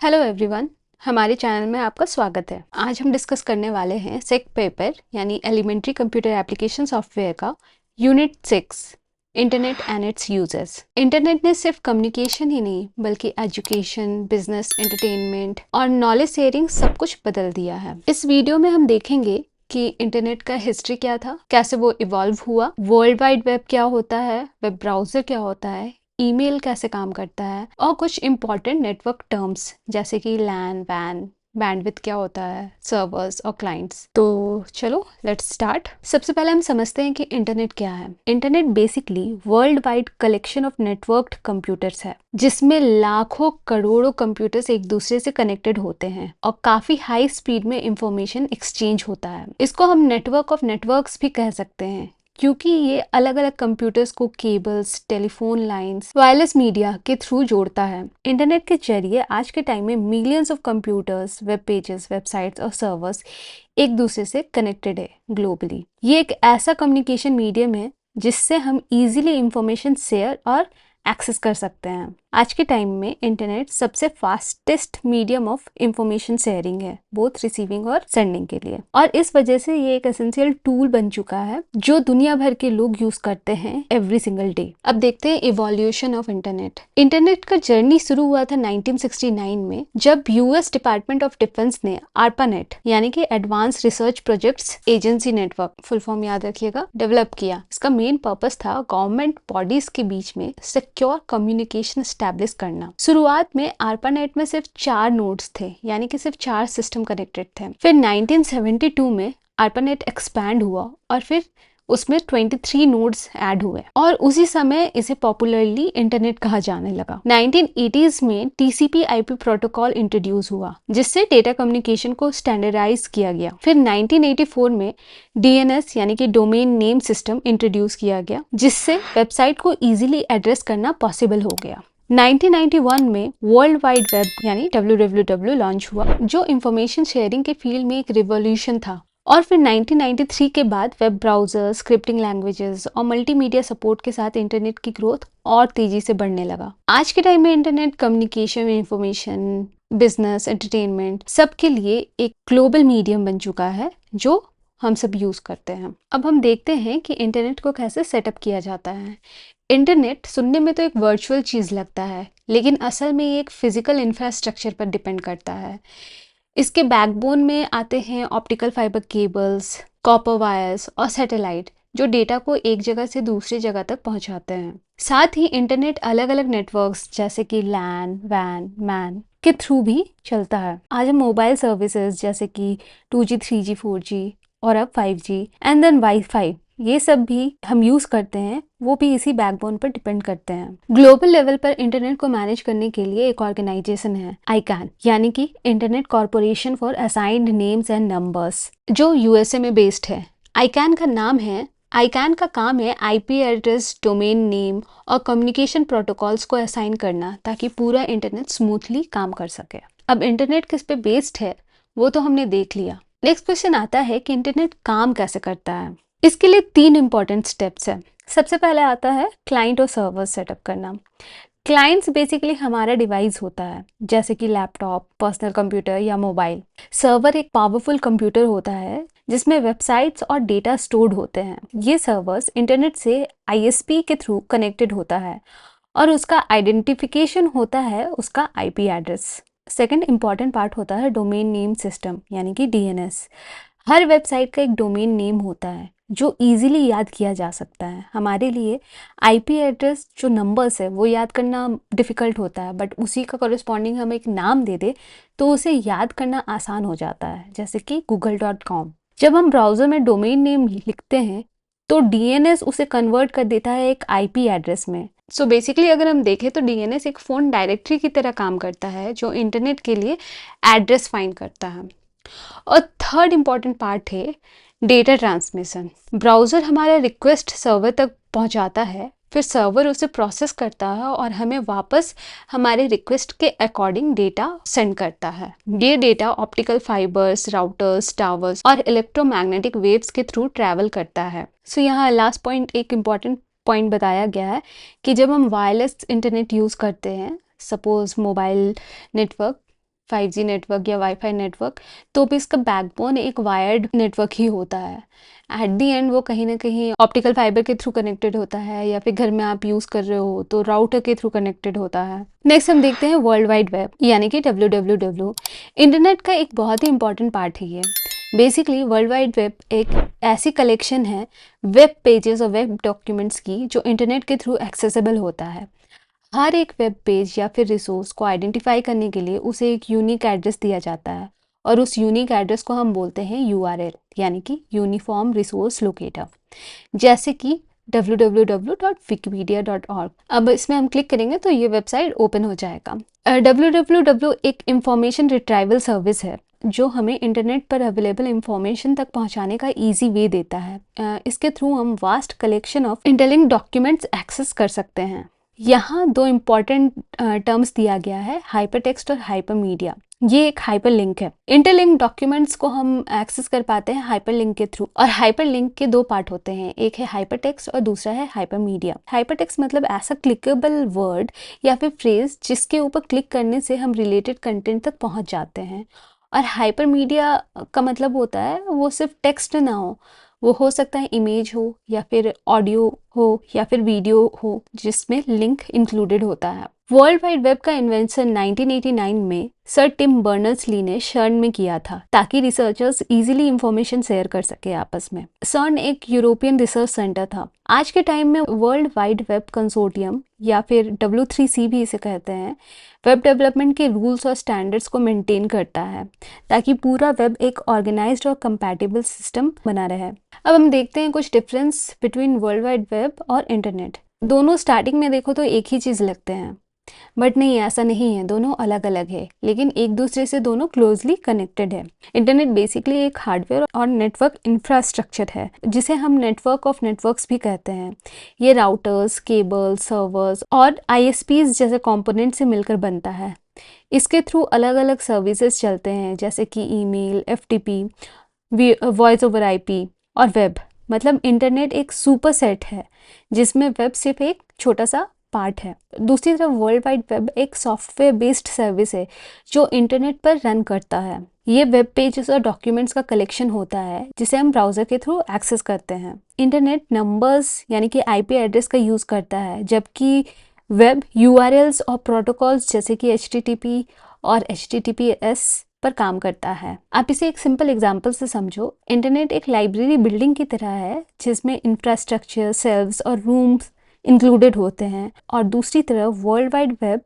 Hello everyone, हमारे channel में आपका स्वागत है। आज हम डिस्कस करने वाले हैं सेक पेपर यानी एलिमेंट्री कंप्यूटर एप्लीकेशन सॉफ्टवेयर का unit 6 internet and it's users. Internet ने सिर्फ कम्युनिकेशन ही नहीं बल्कि एजुकेशन, बिजनेस, एंटरटेनमेंट और नॉलेज शेयरिंग सब कुछ बदल दिया है। इस वीडियो में हम देखेंगे कि इंटरनेट का हिस्ट्री क्या था, कैसे वो इवॉल्व हुआ, वर्ल्ड वाइड वेब क्या होता है, वेब ब्राउजर क्या होता है, ईमेल कैसे काम करता है और कुछ इंपॉर्टेंट नेटवर्क टर्म्स जैसे कि लैन, वैन, बैंडविड्थ क्या होता है, सर्वर्स और क्लाइंट्स। तो चलो लेट्स स्टार्ट। सबसे पहले हम समझते हैं कि इंटरनेट क्या है। Internet basically world wide collection of networked computers है जिसमें लाखों करोड़ों कंप्यूटर्स एक दूसरे से कनेक्टेड होते हैं और काफी हाई स्पीड में इंफॉर्मेशन एक्सचेंज होता है। इसको हम नेटवर्क ऑफ नेटवर्क्स भी कह सकते हैं क्योंकि ये अलग अलग कंप्यूटर्स को cables, telephone lines, wireless media के थ्रू जोड़ता है। इंटरनेट के जरिए आज के टाइम में millions of computers, web pages, websites और सर्वर्स एक दूसरे से कनेक्टेड है ग्लोबली। ये एक ऐसा कम्युनिकेशन मीडियम है जिससे हम इजीली इंफॉर्मेशन शेयर और एक्सेस कर सकते हैं। आज के टाइम में इंटरनेट सबसे fastest medium of information sharing है, बोथ रिसीविंग और सेंडिंग के लिए, और इस वजह से ये एक एसेंशियल टूल बन चुका है जो दुनिया भर के लोग यूज करते हैं एवरी सिंगल डे। अब देखते हैं इवोल्यूशन ऑफ इंटरनेट। इंटरनेट का जर्नी शुरू हुआ था 1969 में जब यूएस डिपार्टमेंट ऑफ डिफेंस ने ARPANET यानी कि advance research projects agency network, full form याद रखिएगा, डेवलप किया। इसका मेन पर्पस था गवर्नमेंट बॉडीज के बीच में सिक्योर कम्युनिकेशन एस्टैब्लिश करना। शुरुआत में ARPANET में सिर्फ 4 नोड्स थे, यानी कि सिर्फ 4 सिस्टम कनेक्टेड थे। फिर 1972 में ARPANET एक्सपैंड हुआ और फिर उसमें 23 नोड्स ऐड हुए और उसी समय इसे पॉपुलरली इंटरनेट कहा जाने लगा। 1980s में TCP/IP प्रोटोकॉल इंट्रोड्यूस हुआ जिससे डेटा कम्युनिकेशन को स्टैंडर्डाइज किया गया। फिर 1984 में DNS यानी कि डोमेन नेम सिस्टम इंट्रोड्यूस किया गया जिससे वेबसाइट को इजीली एड्रेस करना पॉसिबल हो गया। 1991 में वर्ल्ड वाइड वेब यानी WWW लॉन्च हुआ जो इंफॉर्मेशन शेयरिंग के फील्ड में एक रिवॉल्यूशन था। और फिर 1993 के बाद वेब ब्राउजर, स्क्रिप्टिंग लैंग्वेजेस और मल्टीमीडिया सपोर्ट के साथ इंटरनेट की ग्रोथ और तेजी से बढ़ने लगा। आज के टाइम में internet communication, information, business, entertainment सबके लिए एक ग्लोबल मीडियम बन चुका है जो हम सब यूज करते हैं। अब हम देखते हैं कि इंटरनेट को कैसे सेटअप किया जाता है। इंटरनेट सुनने में तो एक वर्चुअल चीज लगता है लेकिन असल में ये एक फिजिकल इंफ्रास्ट्रक्चर पर डिपेंड करता है। इसके बैकबोन में आते हैं optical fibre cables, copper wires और सैटेलाइट जो डेटा को एक जगह से दूसरी जगह तक पहुंचाते हैं। साथ ही इंटरनेट अलग अलग नेटवर्क्स जैसे कि लैन, वैन, मैन के थ्रू भी चलता है। आज हम मोबाइल सर्विसेज जैसे कि 2G, 3G, 4G और अब 5G एंड देन वाईफाई, ये सब भी हम यूज करते हैं, वो भी इसी बैकबोन पर डिपेंड करते हैं। ग्लोबल लेवल पर इंटरनेट को मैनेज करने के लिए एक ऑर्गेनाइजेशन है ICANN यानी कि internet corporation for assigned names and numbers जो USA में बेस्ड है। ICANN का काम है IP एड्रेस, डोमेन नेम और कम्युनिकेशन प्रोटोकॉल्स को असाइन करना ताकि पूरा इंटरनेट स्मूथली काम कर सके। अब इंटरनेट किस पे बेस्ड है वो तो हमने देख लिया। नेक्स्ट क्वेश्चन आता है कि इंटरनेट काम कैसे करता है। इसके लिए 3 इंपॉर्टेंट स्टेप्स हैं। सबसे पहले आता है क्लाइंट और सर्वर सेटअप करना। क्लाइंट्स बेसिकली हमारा डिवाइस होता है जैसे कि लैपटॉप, पर्सनल कंप्यूटर या मोबाइल। सर्वर एक पावरफुल कंप्यूटर होता है जिसमें वेबसाइट्स और डेटा स्टोर्ड होते हैं। ये सर्वर्स इंटरनेट से ISP के थ्रू कनेक्टेड होता है और उसका आइडेंटिफिकेशन होता है उसका IP address. Second important part होता है डोमेन नेम सिस्टम यानी कि DNS। हर वेबसाइट का एक डोमेन नेम होता है जो इजीली याद किया जा सकता है। हमारे लिए IP एड्रेस जो नंबर्स है वो याद करना डिफ़िकल्ट होता है, बट उसी का कॉरेस्पॉन्डिंग हम एक नाम दे दे तो उसे याद करना आसान हो जाता है, जैसे कि google.com। जब हम ब्राउज़र में डोमेन नेम लिखते हैं तो DNS उसे कन्वर्ट कर देता है एक IP एड्रेस में। सो बेसिकली अगर हम देखें तो DNS एक फ़ोन डायरेक्टरी की तरह काम करता है जो इंटरनेट के लिए एड्रेस फाइंड करता है। और थर्ड इंपॉर्टेंट पार्ट है डेटा ट्रांसमिशन। ब्राउज़र हमारा रिक्वेस्ट सर्वर तक पहुंचाता है, फिर सर्वर उसे प्रोसेस करता है और हमें वापस हमारे रिक्वेस्ट के अकॉर्डिंग डेटा सेंड करता है। ये data optical fibres, routers, towers और इलेक्ट्रोमैग्नेटिक वेव्स के थ्रू ट्रैवल करता है। सो यहाँ लास्ट पॉइंट, एक इम्पॉर्टेंट पॉइंट बताया गया है कि जब हम वायरलेस इंटरनेट यूज़ करते हैं, suppose mobile network, 5G network या वाईफाई नेटवर्क, तो भी इसका बैकबोन एक वायर्ड नेटवर्क ही होता है। एट दी एंड वो कहीं ना कहीं ऑप्टिकल फाइबर के थ्रू कनेक्टेड होता है, या फिर घर में आप यूज़ कर रहे हो तो राउटर के थ्रू कनेक्टेड होता है। नेक्स्ट हम देखते हैं वर्ल्ड वाइड वेब यानी कि WWW। इंटरनेट का एक बहुत ही इंपॉर्टेंट पार्ट है ये। बेसिकली वर्ल्ड वाइड वेब एक ऐसी कलेक्शन है वेब पेजेस और वेब डॉक्यूमेंट्स की जो इंटरनेट के थ्रू एक्सेसिबल होता है। हर एक वेब पेज या फिर रिसोर्स को आइडेंटिफाई करने के लिए उसे एक यूनिक एड्रेस दिया जाता है, और उस यूनिक एड्रेस को हम बोलते हैं URL यानी कि यूनिफॉर्म रिसोर्स लोकेटर, जैसे कि www.wikipedia.org। अब इसमें हम क्लिक करेंगे तो ये वेबसाइट ओपन हो जाएगा। WWW एक इंफॉर्मेशन रिट्राइवल सर्विस है जो हमें इंटरनेट पर अवेलेबल इंफॉर्मेशन तक पहुंचाने का इजी वे देता है। इसके थ्रू हम vast collection of interlink documents access कर सकते हैं। यहाँ दो इम्पॉर्टेंट टर्म्स दिया गया है, हाइपरटेक्स्ट और हाइपरमीडिया। ये एक हाइपरलिंक है। इंटरलिंक डॉक्यूमेंट्स को हम एक्सेस कर पाते हैं हाइपरलिंक के थ्रू, और हाइपरलिंक के दो पार्ट होते हैं, एक है हाइपरटेक्स्ट और दूसरा है हाइपरमीडिया। हाइपरटेक्स्ट मतलब ऐसा क्लिकेबल वर्ड या फिर फ्रेज जिसके ऊपर क्लिक करने से हम रिलेटेड कंटेंट तक पहुंच जाते हैं। और हाइपरमीडिया का मतलब होता है वो सिर्फ टेक्स्ट ना हो, वो हो सकता है इमेज हो या फिर ऑडियो हो या फिर वीडियो हो जिसमें लिंक इंक्लूडेड होता है। वर्ल्ड वाइड वेब का इन्वेंशन 1989 में सर टिम बर्नर्स-ली ने सर्न में किया था ताकि रिसर्चर्स इजीली इंफॉर्मेशन शेयर कर सके आपस में। सर्न एक यूरोपियन रिसर्च सेंटर था। आज के टाइम में वर्ल्ड वाइड वेब कंसोर्टियम या फिर W3C भी इसे कहते हैं, वेब डेवलपमेंट के रूल्स और स्टैंडर्ड्स को मेंटेन करता है ताकि पूरा वेब एक ऑर्गेनाइज्ड और कंपैटिबल सिस्टम बना रहे। अब हम देखते हैं कुछ difference between world wide web और इंटरनेट। दोनों स्टार्टिंग में देखो तो एक ही चीज़ लगते हैं, बट नहीं, ऐसा नहीं है, दोनों अलग अलग है, लेकिन एक दूसरे से दोनों क्लोजली कनेक्टेड है। इंटरनेट बेसिकली एक हार्डवेयर और नेटवर्क इंफ्रास्ट्रक्चर है जिसे हम नेटवर्क ऑफ नेटवर्क्स भी कहते हैं। ये राउटर्स, केबल, सर्वर्स और ISPs जैसे कंपोनेंट से मिलकर बनता है। इसके थ्रू अलग अलग सर्विसेज चलते हैं जैसे कि email, FTP, voice over IP और वेब। मतलब इंटरनेट एक सुपर सेट है जिसमें वेब सिर्फ एक छोटा सा पार्ट है। दूसरी तरफ वर्ल्ड वाइड वेब एक सॉफ्टवेयर बेस्ड सर्विस है जो इंटरनेट पर रन करता है। ये वेब पेजेस और डॉक्यूमेंट्स का कलेक्शन होता है जिसे हम ब्राउजर के थ्रू एक्सेस करते हैं। इंटरनेट नंबर्स यानी कि IP एड्रेस का यूज़ करता है, जबकि वेब URLs और प्रोटोकॉल्स जैसे कि HTTP और HTTPS पर काम करता है। आप इसे एक सिंपल एग्जांपल से समझो। इंटरनेट एक लाइब्रेरी बिल्डिंग की तरह है जिसमें इंफ्रास्ट्रक्चर, सेल्स और रूम्स इंक्लूडेड होते हैं, और दूसरी तरफ वर्ल्ड वाइड वेब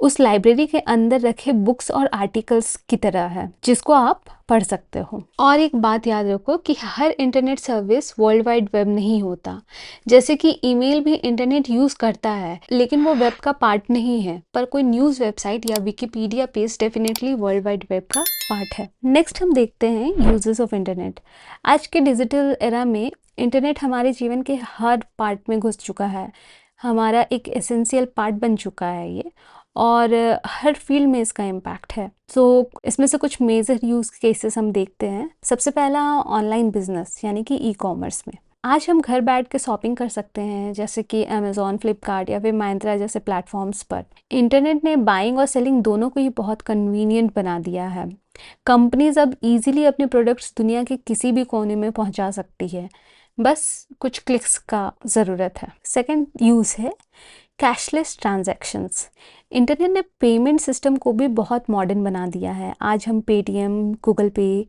उस लाइब्रेरी के अंदर रखे बुक्स और आर्टिकल्स की तरह है जिसको आप पढ़ सकते हो। और एक बात याद रखो कि हर internet service world wide web नहीं होता। जैसे कि ईमेल भी इंटरनेट यूज़ करता है लेकिन वो वेब का पार्ट नहीं है, पर कोई न्यूज़ वेबसाइट या Wikipedia page definitely world wide web का पार्ट है। नेक्स्ट हम देखते हैं यूजेस ऑफ इंटरनेट। आज के डिजिटल एरा में इंटरनेट हमारे जीवन के हर पार्ट में घुस चुका है, हमारा एक एसेंशियल पार्ट बन चुका है ये, और हर फील्ड में इसका इम्पैक्ट है। सो इसमें से कुछ मेजर यूज़ केसेस हम देखते हैं। सबसे पहला ऑनलाइन बिजनेस यानी कि ई-कॉमर्स में आज हम घर बैठ के शॉपिंग कर सकते हैं जैसे कि अमेज़ॉन, फ्लिपकार्ट या फिर माइंत्रा जैसे प्लेटफॉर्म्स पर। इंटरनेट ने बाइंग और सेलिंग दोनों को ही बहुत कन्वीनियंट बना दिया है। कंपनीज अब इजीली अपने प्रोडक्ट्स दुनिया के किसी भी कोने में पहुंचा सकती है, बस कुछ क्लिक्स का ज़रूरत है। सेकंड यूज़ है कैशलेस ट्रांजैक्शंस। इंटरनेट ने पेमेंट सिस्टम को भी बहुत मॉडर्न बना दिया है। आज हम पेटीएम, गूगल पे,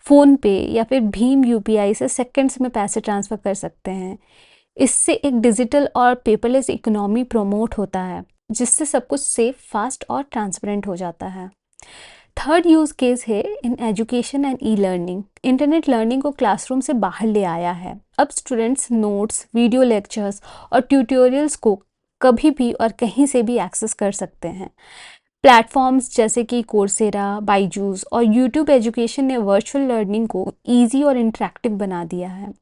फ़ोन पे या फिर भीम UPI से सेकंड्स में पैसे ट्रांसफ़र कर सकते हैं। इससे एक डिजिटल और पेपरलेस इकोनॉमी प्रमोट होता है जिससे सब कुछ सेफ, फास्ट और ट्रांसपेरेंट हो जाता है। थर्ड यूज़ केस है in education and e-learning. Internet learning को क्लासरूम से बाहर ले आया है। अब स्टूडेंट्स नोट्स, वीडियो लेक्चर्स और ट्यूटोरियल्स को कभी भी और कहीं से भी एक्सेस कर सकते हैं। प्लेटफॉर्म्स जैसे कि कोर्सेरा, बाइजूस और यूट्यूब एजुकेशन ने वर्चुअल लर्निंग को ईजी और इंटरेक्टिव बना दिया है।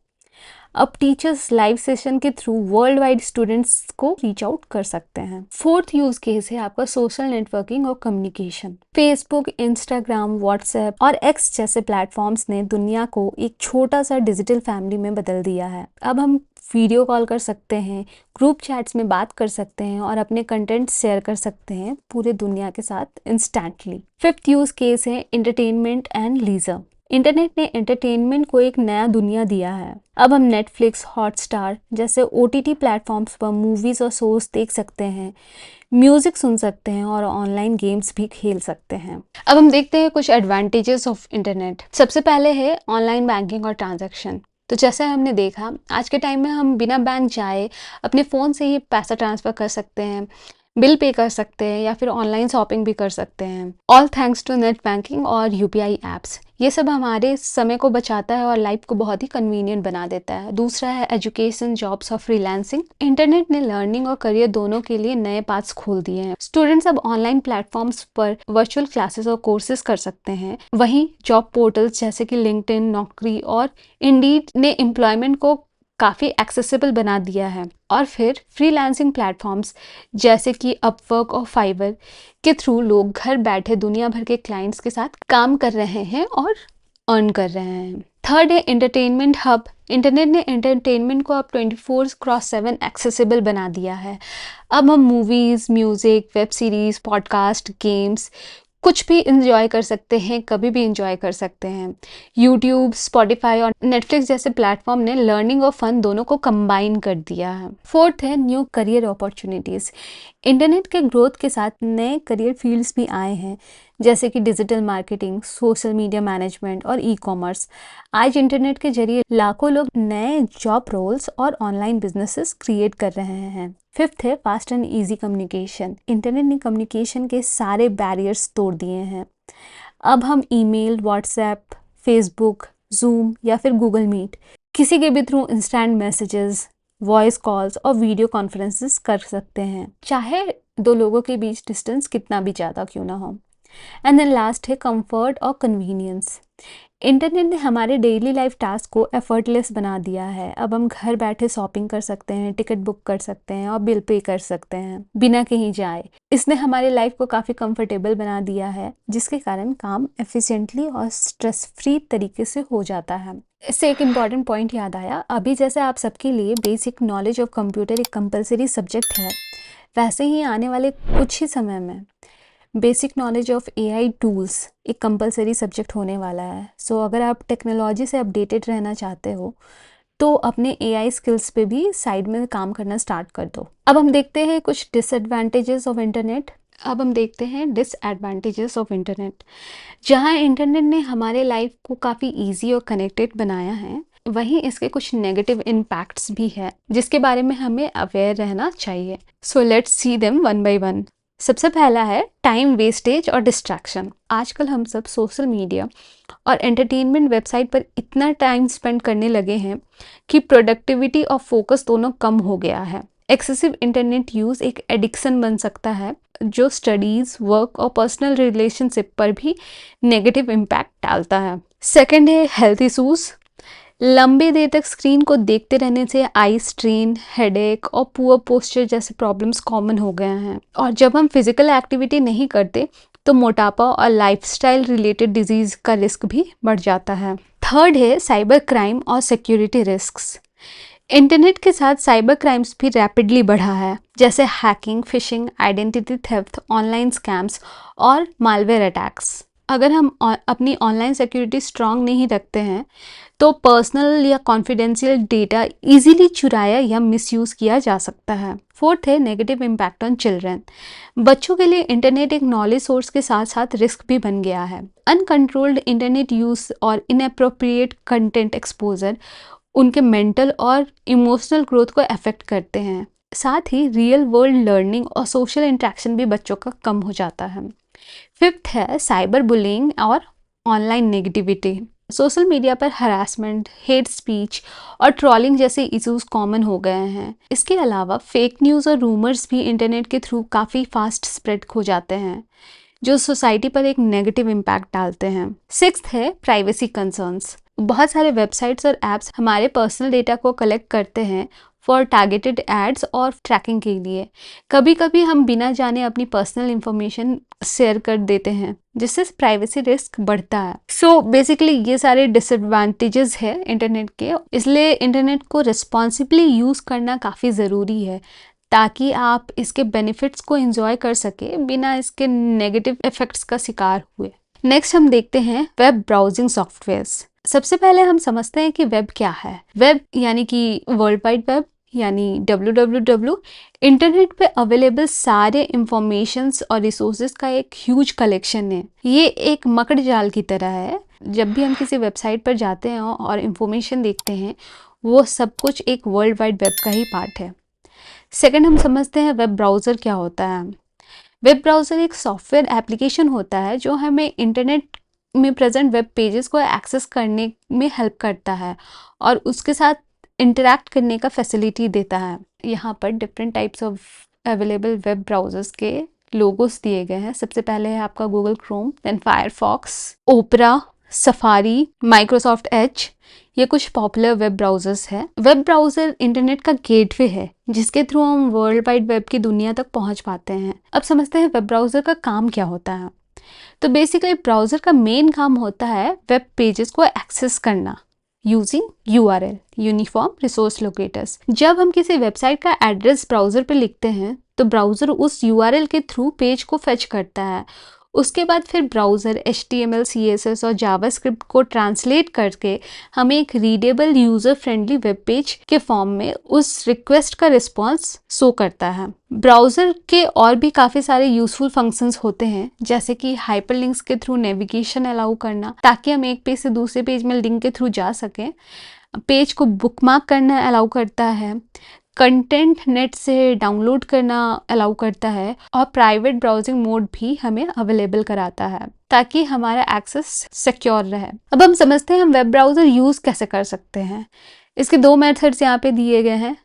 अब टीचर्स लाइव सेशन के थ्रू वर्ल्ड वाइड स्टूडेंट्स को रीच आउट कर सकते हैं। फोर्थ यूज केस है आपका सोशल नेटवर्किंग और कम्युनिकेशन। फेसबुक, इंस्टाग्राम, व्हाट्सएप और एक्स जैसे प्लेटफॉर्म्स ने दुनिया को एक छोटा सा डिजिटल फैमिली में बदल दिया है। अब हम वीडियो कॉल कर सकते हैं, ग्रुप चैट्स में बात कर सकते हैं और अपने कंटेंट शेयर कर सकते हैं पूरे दुनिया के साथ इंस्टेंटली। फिफ्थ यूज केस है एंटरटेनमेंट एंड लीजर। इंटरनेट ने एंटरटेनमेंट को एक नया दुनिया दिया है। अब हम नेटफ्लिक्स, हॉटस्टार जैसे ओटीटी प्लेटफॉर्म्स पर मूवीज और शोज देख सकते हैं, म्यूजिक सुन सकते हैं और ऑनलाइन गेम्स भी खेल सकते हैं। अब हम देखते हैं कुछ एडवांटेजेस ऑफ इंटरनेट। सबसे पहले है ऑनलाइन बैंकिंग और ट्रांजैक्शन। तो जैसे हमने देखा, आज के टाइम में हम बिना बैंक जाए अपने फ़ोन से ही पैसा ट्रांसफ़र कर सकते हैं, बिल पे कर सकते हैं या फिर ऑनलाइन शॉपिंग भी कर सकते हैं, all thanks to net banking और यूपीआई ऐप्स। ये सब हमारे समय को बचाता है और लाइफ को बहुत ही कन्वीनियंट बना देता है। दूसरा है एजुकेशन, जॉब्स और फ्रीलांसिंग। इंटरनेट ने लर्निंग और करियर दोनों के लिए नए पाथ्स खोल दिए हैं। स्टूडेंट्स अब ऑनलाइन प्लेटफॉर्म्स पर वर्चुअल क्लासेस और कोर्सेज कर सकते हैं। वहीं जॉब पोर्टल्स जैसे कि लिंक्डइन, नौकरी और इंडीड ने एम्प्लॉयमेंट को काफ़ी एक्सेसिबल बना दिया है। और फिर फ्रीलांसिंग प्लेटफॉर्म्स जैसे कि अपवर्क और फाइवर के थ्रू लोग घर बैठे दुनिया भर के क्लाइंट्स के साथ काम कर रहे हैं और अर्न कर रहे हैं। थर्ड है एंटरटेनमेंट हब। इंटरनेट ने एंटरटेनमेंट को अब 24/7 एक्सेसिबल बना दिया है। अब हम movies, music, web series, podcast, games कुछ भी इंजॉय कर सकते हैं, कभी भी इंजॉय कर सकते हैं। यूट्यूब, स्पॉटिफाई और नेटफ्लिक्स जैसे प्लेटफॉर्म ने लर्निंग और फन दोनों को कंबाइन कर दिया है। फोर्थ है न्यू करियर अपॉर्चुनिटीज़। इंटरनेट के ग्रोथ के साथ नए करियर फील्ड्स भी आए हैं, जैसे कि digital marketing, social media management और ई कॉमर्स। आज इंटरनेट के जरिए लाखों लोग नए जॉब रोल्स और ऑनलाइन बिजनेसेस क्रिएट कर रहे हैं। फिफ्थ है fast and easy communication. Internet ने कम्युनिकेशन के सारे बैरियर्स तोड़ दिए हैं। अब हम ईमेल, व्हाट्सएप, फेसबुक, जूम या फिर गूगल मीट किसी के भी through instant messages, voice calls और वीडियो कॉन्फ्रेंसेस कर सकते हैं, चाहे दो लोगों के बीच डिस्टेंस कितना भी ज़्यादा क्यों ना हो। एंड देन लास्ट है कंफर्ट और कन्वीनियंस। इंटरनेट ने हमारे डेली लाइफ टास्क को एफर्टलेस बना दिया है। अब हम घर बैठे शॉपिंग कर सकते हैं, टिकट बुक कर सकते हैं और बिल पे कर सकते हैं बिना कहीं जाए। इसने हमारी लाइफ को काफ़ी कंफर्टेबल बना दिया है, जिसके कारण काम एफिशिएंटली और स्ट्रेस फ्री तरीके से हो जाता है। इससे एक इम्पॉर्टेंट पॉइंट याद आया, अभी जैसे आप सबके लिए बेसिक नॉलेज ऑफ कंप्यूटर एक कंपलसरी सब्जेक्ट है, वैसे ही आने वाले कुछ ही समय में basic knowledge of AI tools एक कंपलसरी सब्जेक्ट होने वाला है। सो अगर आप टेक्नोलॉजी से अपडेटेड रहना चाहते हो तो अपने एआई स्किल्स पे भी साइड में काम करना स्टार्ट कर दो। अब हम देखते हैं कुछ डिसएडवांटेजेस ऑफ इंटरनेट। जहाँ इंटरनेट ने हमारे लाइफ को काफ़ी ईजी और कनेक्टेड बनाया है, वहीं इसके कुछ नेगेटिव इम्पैक्ट्स भी है जिसके बारे में हमें अवेयर रहना चाहिए। So let's see them one by one. सबसे पहला है टाइम वेस्टेज और डिस्ट्रैक्शन। आजकल हम सब सोशल मीडिया और एंटरटेनमेंट वेबसाइट पर इतना टाइम स्पेंड करने लगे हैं कि प्रोडक्टिविटी और फोकस दोनों कम हो गया है। एक्सेसिव इंटरनेट यूज़ एक एडिक्शन बन सकता है जो स्टडीज़, वर्क और पर्सनल रिलेशनशिप पर भी नेगेटिव इम्पैक्ट डालता है। सेकेंड है हेल्थ इशूज़। लंबे देर तक स्क्रीन को देखते रहने से आई स्ट्रेन, हेडेक और पुअर पोस्चर जैसे प्रॉब्लम्स कॉमन हो गए हैं। और जब हम फिजिकल एक्टिविटी नहीं करते तो मोटापा और लाइफस्टाइल रिलेटेड डिजीज का रिस्क भी बढ़ जाता है। थर्ड है साइबर क्राइम और सिक्योरिटी रिस्क्स। इंटरनेट के साथ साइबर क्राइम्स भी रैपिडली बढ़ा है, जैसे hacking, fishing, identity theft, online scams और मालवेयर अटैक्स। अगर हम अपनी ऑनलाइन सिक्योरिटी स्ट्रांग नहीं रखते हैं तो पर्सनल या कॉन्फिडेंशियल डेटा इजीली चुराया या मिसयूज़ किया जा सकता है। फोर्थ है नेगेटिव इम्पैक्ट ऑन चिल्ड्रन। बच्चों के लिए इंटरनेट एक नॉलेज सोर्स के साथ साथ रिस्क भी बन गया है। अनकंट्रोल्ड इंटरनेट यूज़ और इनएप्रोप्रिएट कंटेंट एक्सपोजर उनके मेंटल और इमोशनल ग्रोथ को अफेक्ट करते हैं। साथ ही रियल वर्ल्ड लर्निंग और सोशल इंटरेक्शन भी बच्चों का कम हो जाता है। फिफ्थ है साइबर बुलिंग और ऑनलाइन नेगेटिविटी। सोशल मीडिया पर हरासमेंट, हेट स्पीच और ट्रोलिंग जैसे इश्यूज कॉमन हो गए हैं। इसके अलावा फेक न्यूज़ और रूमर्स भी इंटरनेट के थ्रू काफ़ी फास्ट स्प्रेड हो जाते हैं, जो सोसाइटी पर एक नेगेटिव इम्पैक्ट डालते हैं। सिक्स्थ है प्राइवेसी कंसर्न्स। बहुत सारे वेबसाइट्स और ऐप्स हमारे पर्सनल डेटा को कलेक्ट करते हैं फॉर टारगेटेड एड्स और ट्रैकिंग के लिए। कभी कभी हम बिना जाने अपनी पर्सनल इंफॉर्मेशन शेयर कर देते हैं, जिससे प्राइवेसी रिस्क बढ़ता है। सो बेसिकली ये सारे डिसएडवांटेजेस है इंटरनेट के, इसलिए इंटरनेट को रिस्पॉन्सिबली यूज़ करना काफ़ी ज़रूरी है ताकि आप इसके बेनिफिट्स को एंजॉय कर सके बिना इसके नेगेटिव इफेक्ट्स का शिकार हुए। नेक्स्ट हम देखते हैं वेब ब्राउजिंग सॉफ्टवेयर्स। सबसे पहले हम समझते हैं कि वेब क्या है। वेब यानी कि वर्ल्ड वाइड वेब यानी www इंटरनेट पे अवेलेबल सारे इंफॉर्मेशंस और रिसोर्सेज का एक ह्यूज कलेक्शन है। ये एक मकड़ जाल की तरह है। जब भी हम किसी वेबसाइट पर जाते हैं और इंफॉर्मेशन देखते हैं, वो सब कुछ एक वर्ल्ड वाइड वेब का ही पार्ट है। सेकंड हम समझते हैं वेब ब्राउज़र क्या होता है। वेब ब्राउज़र एक सॉफ्टवेयर एप्लीकेशन होता है जो हमें इंटरनेट में प्रेजेंट वेब पेजेस को एक्सेस करने में हेल्प करता है और उसके साथ इंटरैक्ट करने का फैसिलिटी देता है। यहाँ पर different types of available web browsers के लोगोस दिए गए हैं। सबसे पहले है आपका Google Chrome, then Firefox, Opera, Safari, Microsoft Edge. ये कुछ पॉपुलर वेब ब्राउज़र्स हैं। वेब ब्राउज़र इंटरनेट का गेटवे है जिसके थ्रू हम वर्ल्ड वाइड वेब की दुनिया तक पहुंच पाते हैं। अब समझते हैं वेब ब्राउज़र का काम क्या होता है। तो बेसिकली ब्राउज़र का मेन काम होता है वेब पेजेस को एक्सेस करना using URL, uniform resource locators. जब हम किसी वेबसाइट का एड्रेस ब्राउज़र पे लिखते हैं तो ब्राउज़र उस URL के थ्रू पेज को फेच करता है। उसके बाद फिर ब्राउज़र HTML, CSS और जावास्क्रिप्ट को ट्रांसलेट करके हमें एक readable user friendly web page के फॉर्म में उस रिक्वेस्ट का रिस्पॉन्स शो करता है। ब्राउज़र के और भी काफ़ी सारे यूज़फुल फंक्शंस होते हैं, जैसे कि हाइपरलिंक्स के थ्रू नेविगेशन अलाउ करना ताकि हम एक पेज से दूसरे पेज में लिंक के थ्रू जा सकें। पेज को बुकमार्क करना अलाउ करता है, कंटेंट नेट से डाउनलोड करना अलाउ करता है और प्राइवेट ब्राउजिंग मोड भी हमें अवेलेबल कराता है ताकि हमारा एक्सेस सिक्योर रहे। अब हम समझते हैं हम वेब ब्राउज़र यूज़ कैसे कर सकते हैं। इसके दो मेथड्स यहाँ पे दिए गए हैं।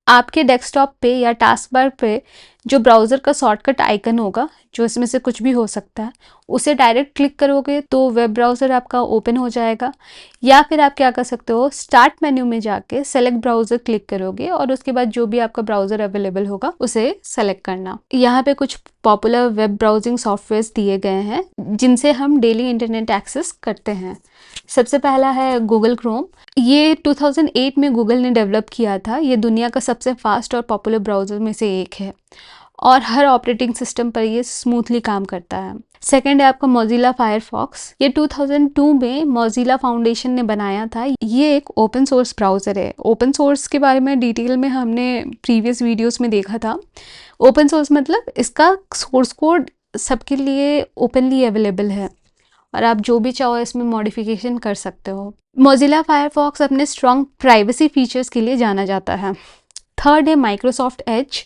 आपके डेस्कटॉप पे या टास्क बार पे जो ब्राउज़र का शॉर्टकट आइकन होगा, जो इसमें से कुछ भी हो सकता है, उसे डायरेक्ट क्लिक करोगे तो वेब ब्राउज़र आपका ओपन हो जाएगा। या फिर आप क्या कर सकते हो, स्टार्ट मेन्यू में जाके सेलेक्ट ब्राउज़र क्लिक करोगे और उसके बाद जो भी आपका ब्राउज़र अवेलेबल होगा उसे सेलेक्ट करना। यहाँ पे कुछ पॉपुलर वेब ब्राउजिंग सॉफ्टवेयर दिए गए हैं जिनसे हम डेली इंटरनेट एक्सेस करते हैं। सबसे पहला है गूगल क्रोम। ये 2008 में गूगल ने डेवलप किया था। ये दुनिया का सबसे फास्ट और पॉपुलर ब्राउज़र में से एक है और हर ऑपरेटिंग सिस्टम पर ये स्मूथली काम करता है। सेकेंड है आपका मोजिला फायरफॉक्स। ये 2002 में मोजिला फाउंडेशन ने बनाया था। ये एक ओपन सोर्स ब्राउज़र है। ओपन सोर्स के बारे में डिटेल में हमने प्रीवियस वीडियोस में देखा था। ओपन सोर्स मतलब इसका सोर्स कोड सबके लिए ओपनली अवेलेबल है और आप जो भी चाहो इसमें मॉडिफिकेशन कर सकते हो। मोजिला फायरफॉक्स अपने स्ट्रॉन्ग प्राइवेसी फीचर्स के लिए जाना जाता है। थर्ड है माइक्रोसॉफ्ट एज।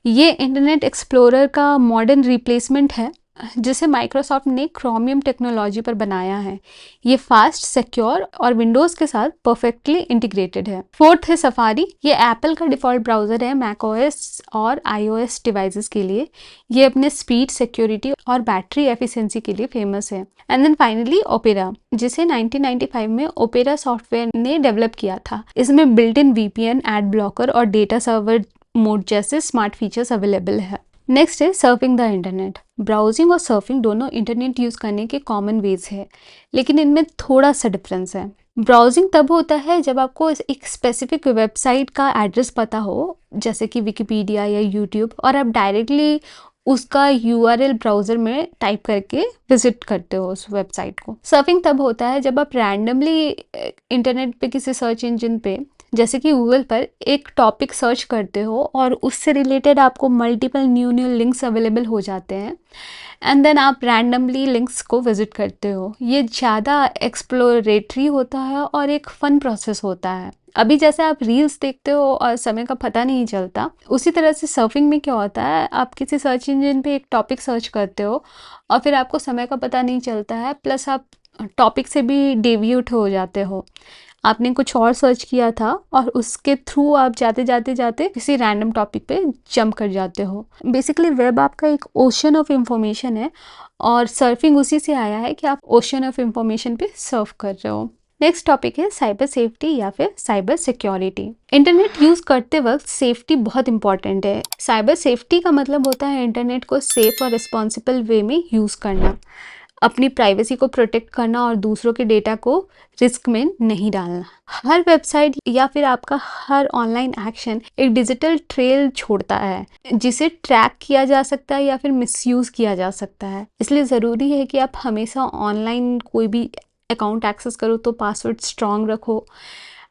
ये इंटरनेट एक्सप्लोरर का मॉडर्न रिप्लेसमेंट है जिसे माइक्रोसॉफ्ट ने क्रोमियम टेक्नोलॉजी पर बनाया है। ये फास्ट, सिक्योर और विंडोज़ के साथ परफेक्टली इंटीग्रेटेड है। फोर्थ है सफारी। ये एप्पल का डिफ़ॉल्ट ब्राउज़र है मैकओएस और iOS डिवाइसेस के लिए। ये अपने स्पीड, सिक्योरिटी और बैटरी एफिशिएंसी के लिए फेमस है। एंड देन फाइनली ओपेरा, जिसे 1995 में ओपेरा सॉफ्टवेयर ने डेवलप किया था। इसमें built in VPN, ad blocker और डेटा सर्वर मोड जैसे स्मार्ट फीचर्स अवेलेबल है। नेक्स्ट है सर्फिंग द इंटरनेट। ब्राउजिंग और सर्फिंग दोनों इंटरनेट यूज़ करने के कॉमन वेज है, लेकिन इनमें थोड़ा सा डिफरेंस है। ब्राउजिंग तब होता है जब आपको एक स्पेसिफिक वेबसाइट का एड्रेस पता हो, जैसे कि विकिपीडिया या यूट्यूब, और आप डायरेक्टली उसका URL ब्राउज़र में टाइप करके विजिट करते हो उस वेबसाइट को। सर्फिंग तब होता है जब आप रैंडमली इंटरनेट पे किसी सर्च इंजन पे, जैसे कि गूगल पर, एक टॉपिक सर्च करते हो और उससे रिलेटेड आपको मल्टीपल न्यू लिंक्स अवेलेबल हो जाते हैं एंड देन आप रैंडमली लिंक्स को विजिट करते हो। ये ज़्यादा एक्सप्लोरेटरी होता है और एक फ़न प्रोसेस होता है। अभी जैसे आप रील्स देखते हो और समय का पता नहीं चलता, उसी तरह से सर्फिंग में क्या होता है, आप किसी सर्च इंजन पे एक टॉपिक सर्च करते हो और फिर आपको समय का पता नहीं चलता है, प्लस आप टॉपिक से भी डेविएट हो जाते हो। आपने कुछ और सर्च किया था और उसके थ्रू आप जाते जाते किसी रैंडम टॉपिक पे जंप कर जाते हो। बेसिकली वेब आपका एक ओशन ऑफ इंफॉर्मेशन है और सर्फिंग उसी से आया है कि आप ओशन ऑफ इंफॉर्मेशन पे सर्फ कर रहे हो। नेक्स्ट टॉपिक है साइबर सेफ्टी या फिर साइबर सिक्योरिटी। इंटरनेट यूज करते वक्त सेफ्टी बहुत इंपॉर्टेंट है। साइबर सेफ्टी का मतलब होता है इंटरनेट को सेफ और रिस्पॉन्सिबल वे में यूज करना, अपनी प्राइवेसी को प्रोटेक्ट करना और दूसरों के डेटा को रिस्क में नहीं डालना। हर वेबसाइट या फिर आपका हर ऑनलाइन एक्शन एक डिजिटल ट्रेल छोड़ता है जिसे ट्रैक किया जा सकता है या फिर मिसयूज किया जा सकता है। इसलिए ज़रूरी है कि आप हमेशा ऑनलाइन कोई भी अकाउंट एक्सेस करो तो पासवर्ड स्ट्रॉन्ग रखो,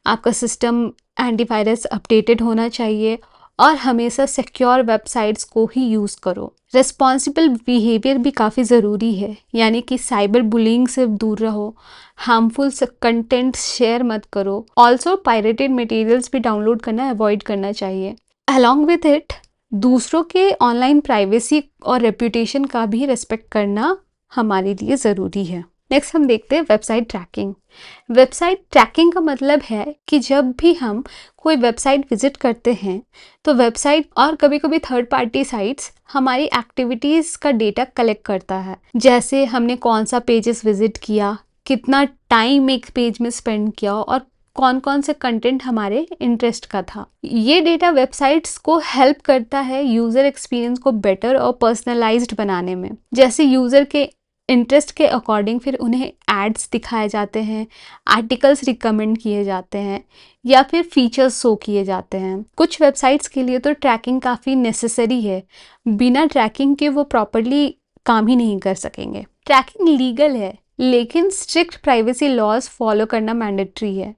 आपका सिस्टम एंटीवायरस अपडेटेड होना चाहिए और हमेशा सिक्योर वेबसाइट्स को ही यूज़ करो। रिस्पॉन्सिबल बिहेवियर भी काफ़ी ज़रूरी है, यानी कि साइबर बुलिंग से दूर रहो, हार्मफुल कंटेंट शेयर मत करो। ऑल्सो पायरेटेड मटेरियल्स भी डाउनलोड करना अवॉइड करना चाहिए। अलॉन्ग विथ इट दूसरों के ऑनलाइन प्राइवेसी और रेपुटेशन का भी रिस्पेक्ट करना हमारे लिए ज़रूरी है। नेक्स्ट हम देखते हैं वेबसाइट ट्रैकिंग। वेबसाइट ट्रैकिंग का मतलब है कि जब भी हम कोई वेबसाइट विजिट करते हैं तो वेबसाइट और कभी कभी थर्ड पार्टी साइट्स हमारी एक्टिविटीज़ का डेटा कलेक्ट करता है, जैसे हमने कौन सा पेजेस विजिट किया, कितना टाइम एक पेज में स्पेंड किया और कौन कौन से कंटेंट हमारे इंटरेस्ट का था। ये डेटा वेबसाइट्स को हेल्प करता है यूज़र एक्सपीरियंस को बेटर और पर्सनलाइज्ड बनाने में। जैसे यूज़र के इंटरेस्ट के अकॉर्डिंग फिर उन्हें एड्स दिखाए जाते हैं, आर्टिकल्स रिकमेंड किए जाते हैं या फिर फीचर्स शो किए जाते हैं। कुछ वेबसाइट्स के लिए तो ट्रैकिंग काफ़ी नेसेसरी है, बिना ट्रैकिंग के वो प्रॉपरली काम ही नहीं कर सकेंगे। ट्रैकिंग लीगल है लेकिन स्ट्रिक्ट प्राइवेसी लॉज फॉलो करना मैंडेटरी है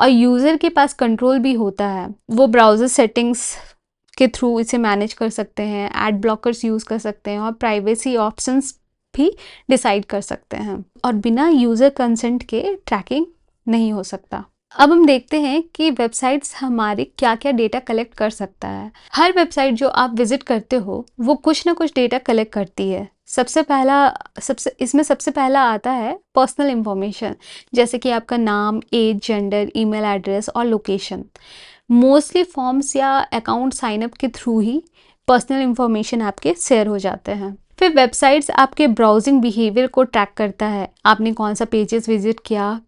और यूज़र के पास कंट्रोल भी होता है। वो ब्राउज़र सेटिंग्स के थ्रू इसे मैनेज कर सकते हैं, एड ब्लॉकर्स यूज़ कर सकते हैं और प्राइवेसी ऑप्शंस भी डिसाइड कर सकते हैं और बिना यूज़र कंसेंट के ट्रैकिंग नहीं हो सकता। अब हम देखते हैं कि वेबसाइट्स हमारे क्या क्या डेटा कलेक्ट कर सकता है। हर वेबसाइट जो आप विजिट करते हो वो कुछ ना कुछ डेटा कलेक्ट करती है। सबसे पहला आता है पर्सनल इंफॉर्मेशन, जैसे कि आपका नाम, एज, जेंडर, ईमेल एड्रेस और लोकेशन। मोस्टली फॉर्म्स या अकाउंट साइनअप के थ्रू ही पर्सनल इंफॉर्मेशन आपके शेयर हो जाते हैं। फिर वेबसाइट्स आपके ब्राउजिंग बिहेवियर को ट्रैक करता है, आपने कौन सा पेजेस विजिट किया,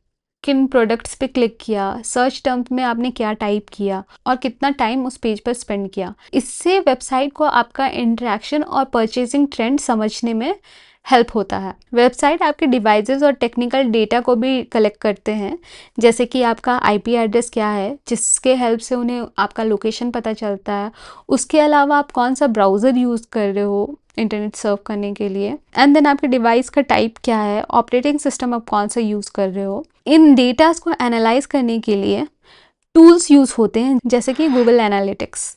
किन प्रोडक्ट्स पे क्लिक किया, सर्च टर्म्स में आपने क्या टाइप किया और कितना टाइम उस पेज पर स्पेंड किया। इससे वेबसाइट को आपका इंटरेक्शन और परचेजिंग ट्रेंड समझने में हेल्प होता है। वेबसाइट आपके डिवाइसेस और टेक्निकल डेटा को भी कलेक्ट करते हैं, जैसे कि आपका आईपी एड्रेस क्या है, जिसके हेल्प से उन्हें आपका लोकेशन पता चलता है। उसके अलावा आप कौन सा ब्राउज़र यूज़ कर रहे हो इंटरनेट सर्व करने के लिए, एंड देन आपके डिवाइस का टाइप क्या है, ऑपरेटिंग सिस्टम आप कौन सा यूज़ कर रहे हो। इन डेटास को एनालाइज करने के लिए टूल्स यूज़ होते हैं, जैसे कि गूगल एनालिटिक्स।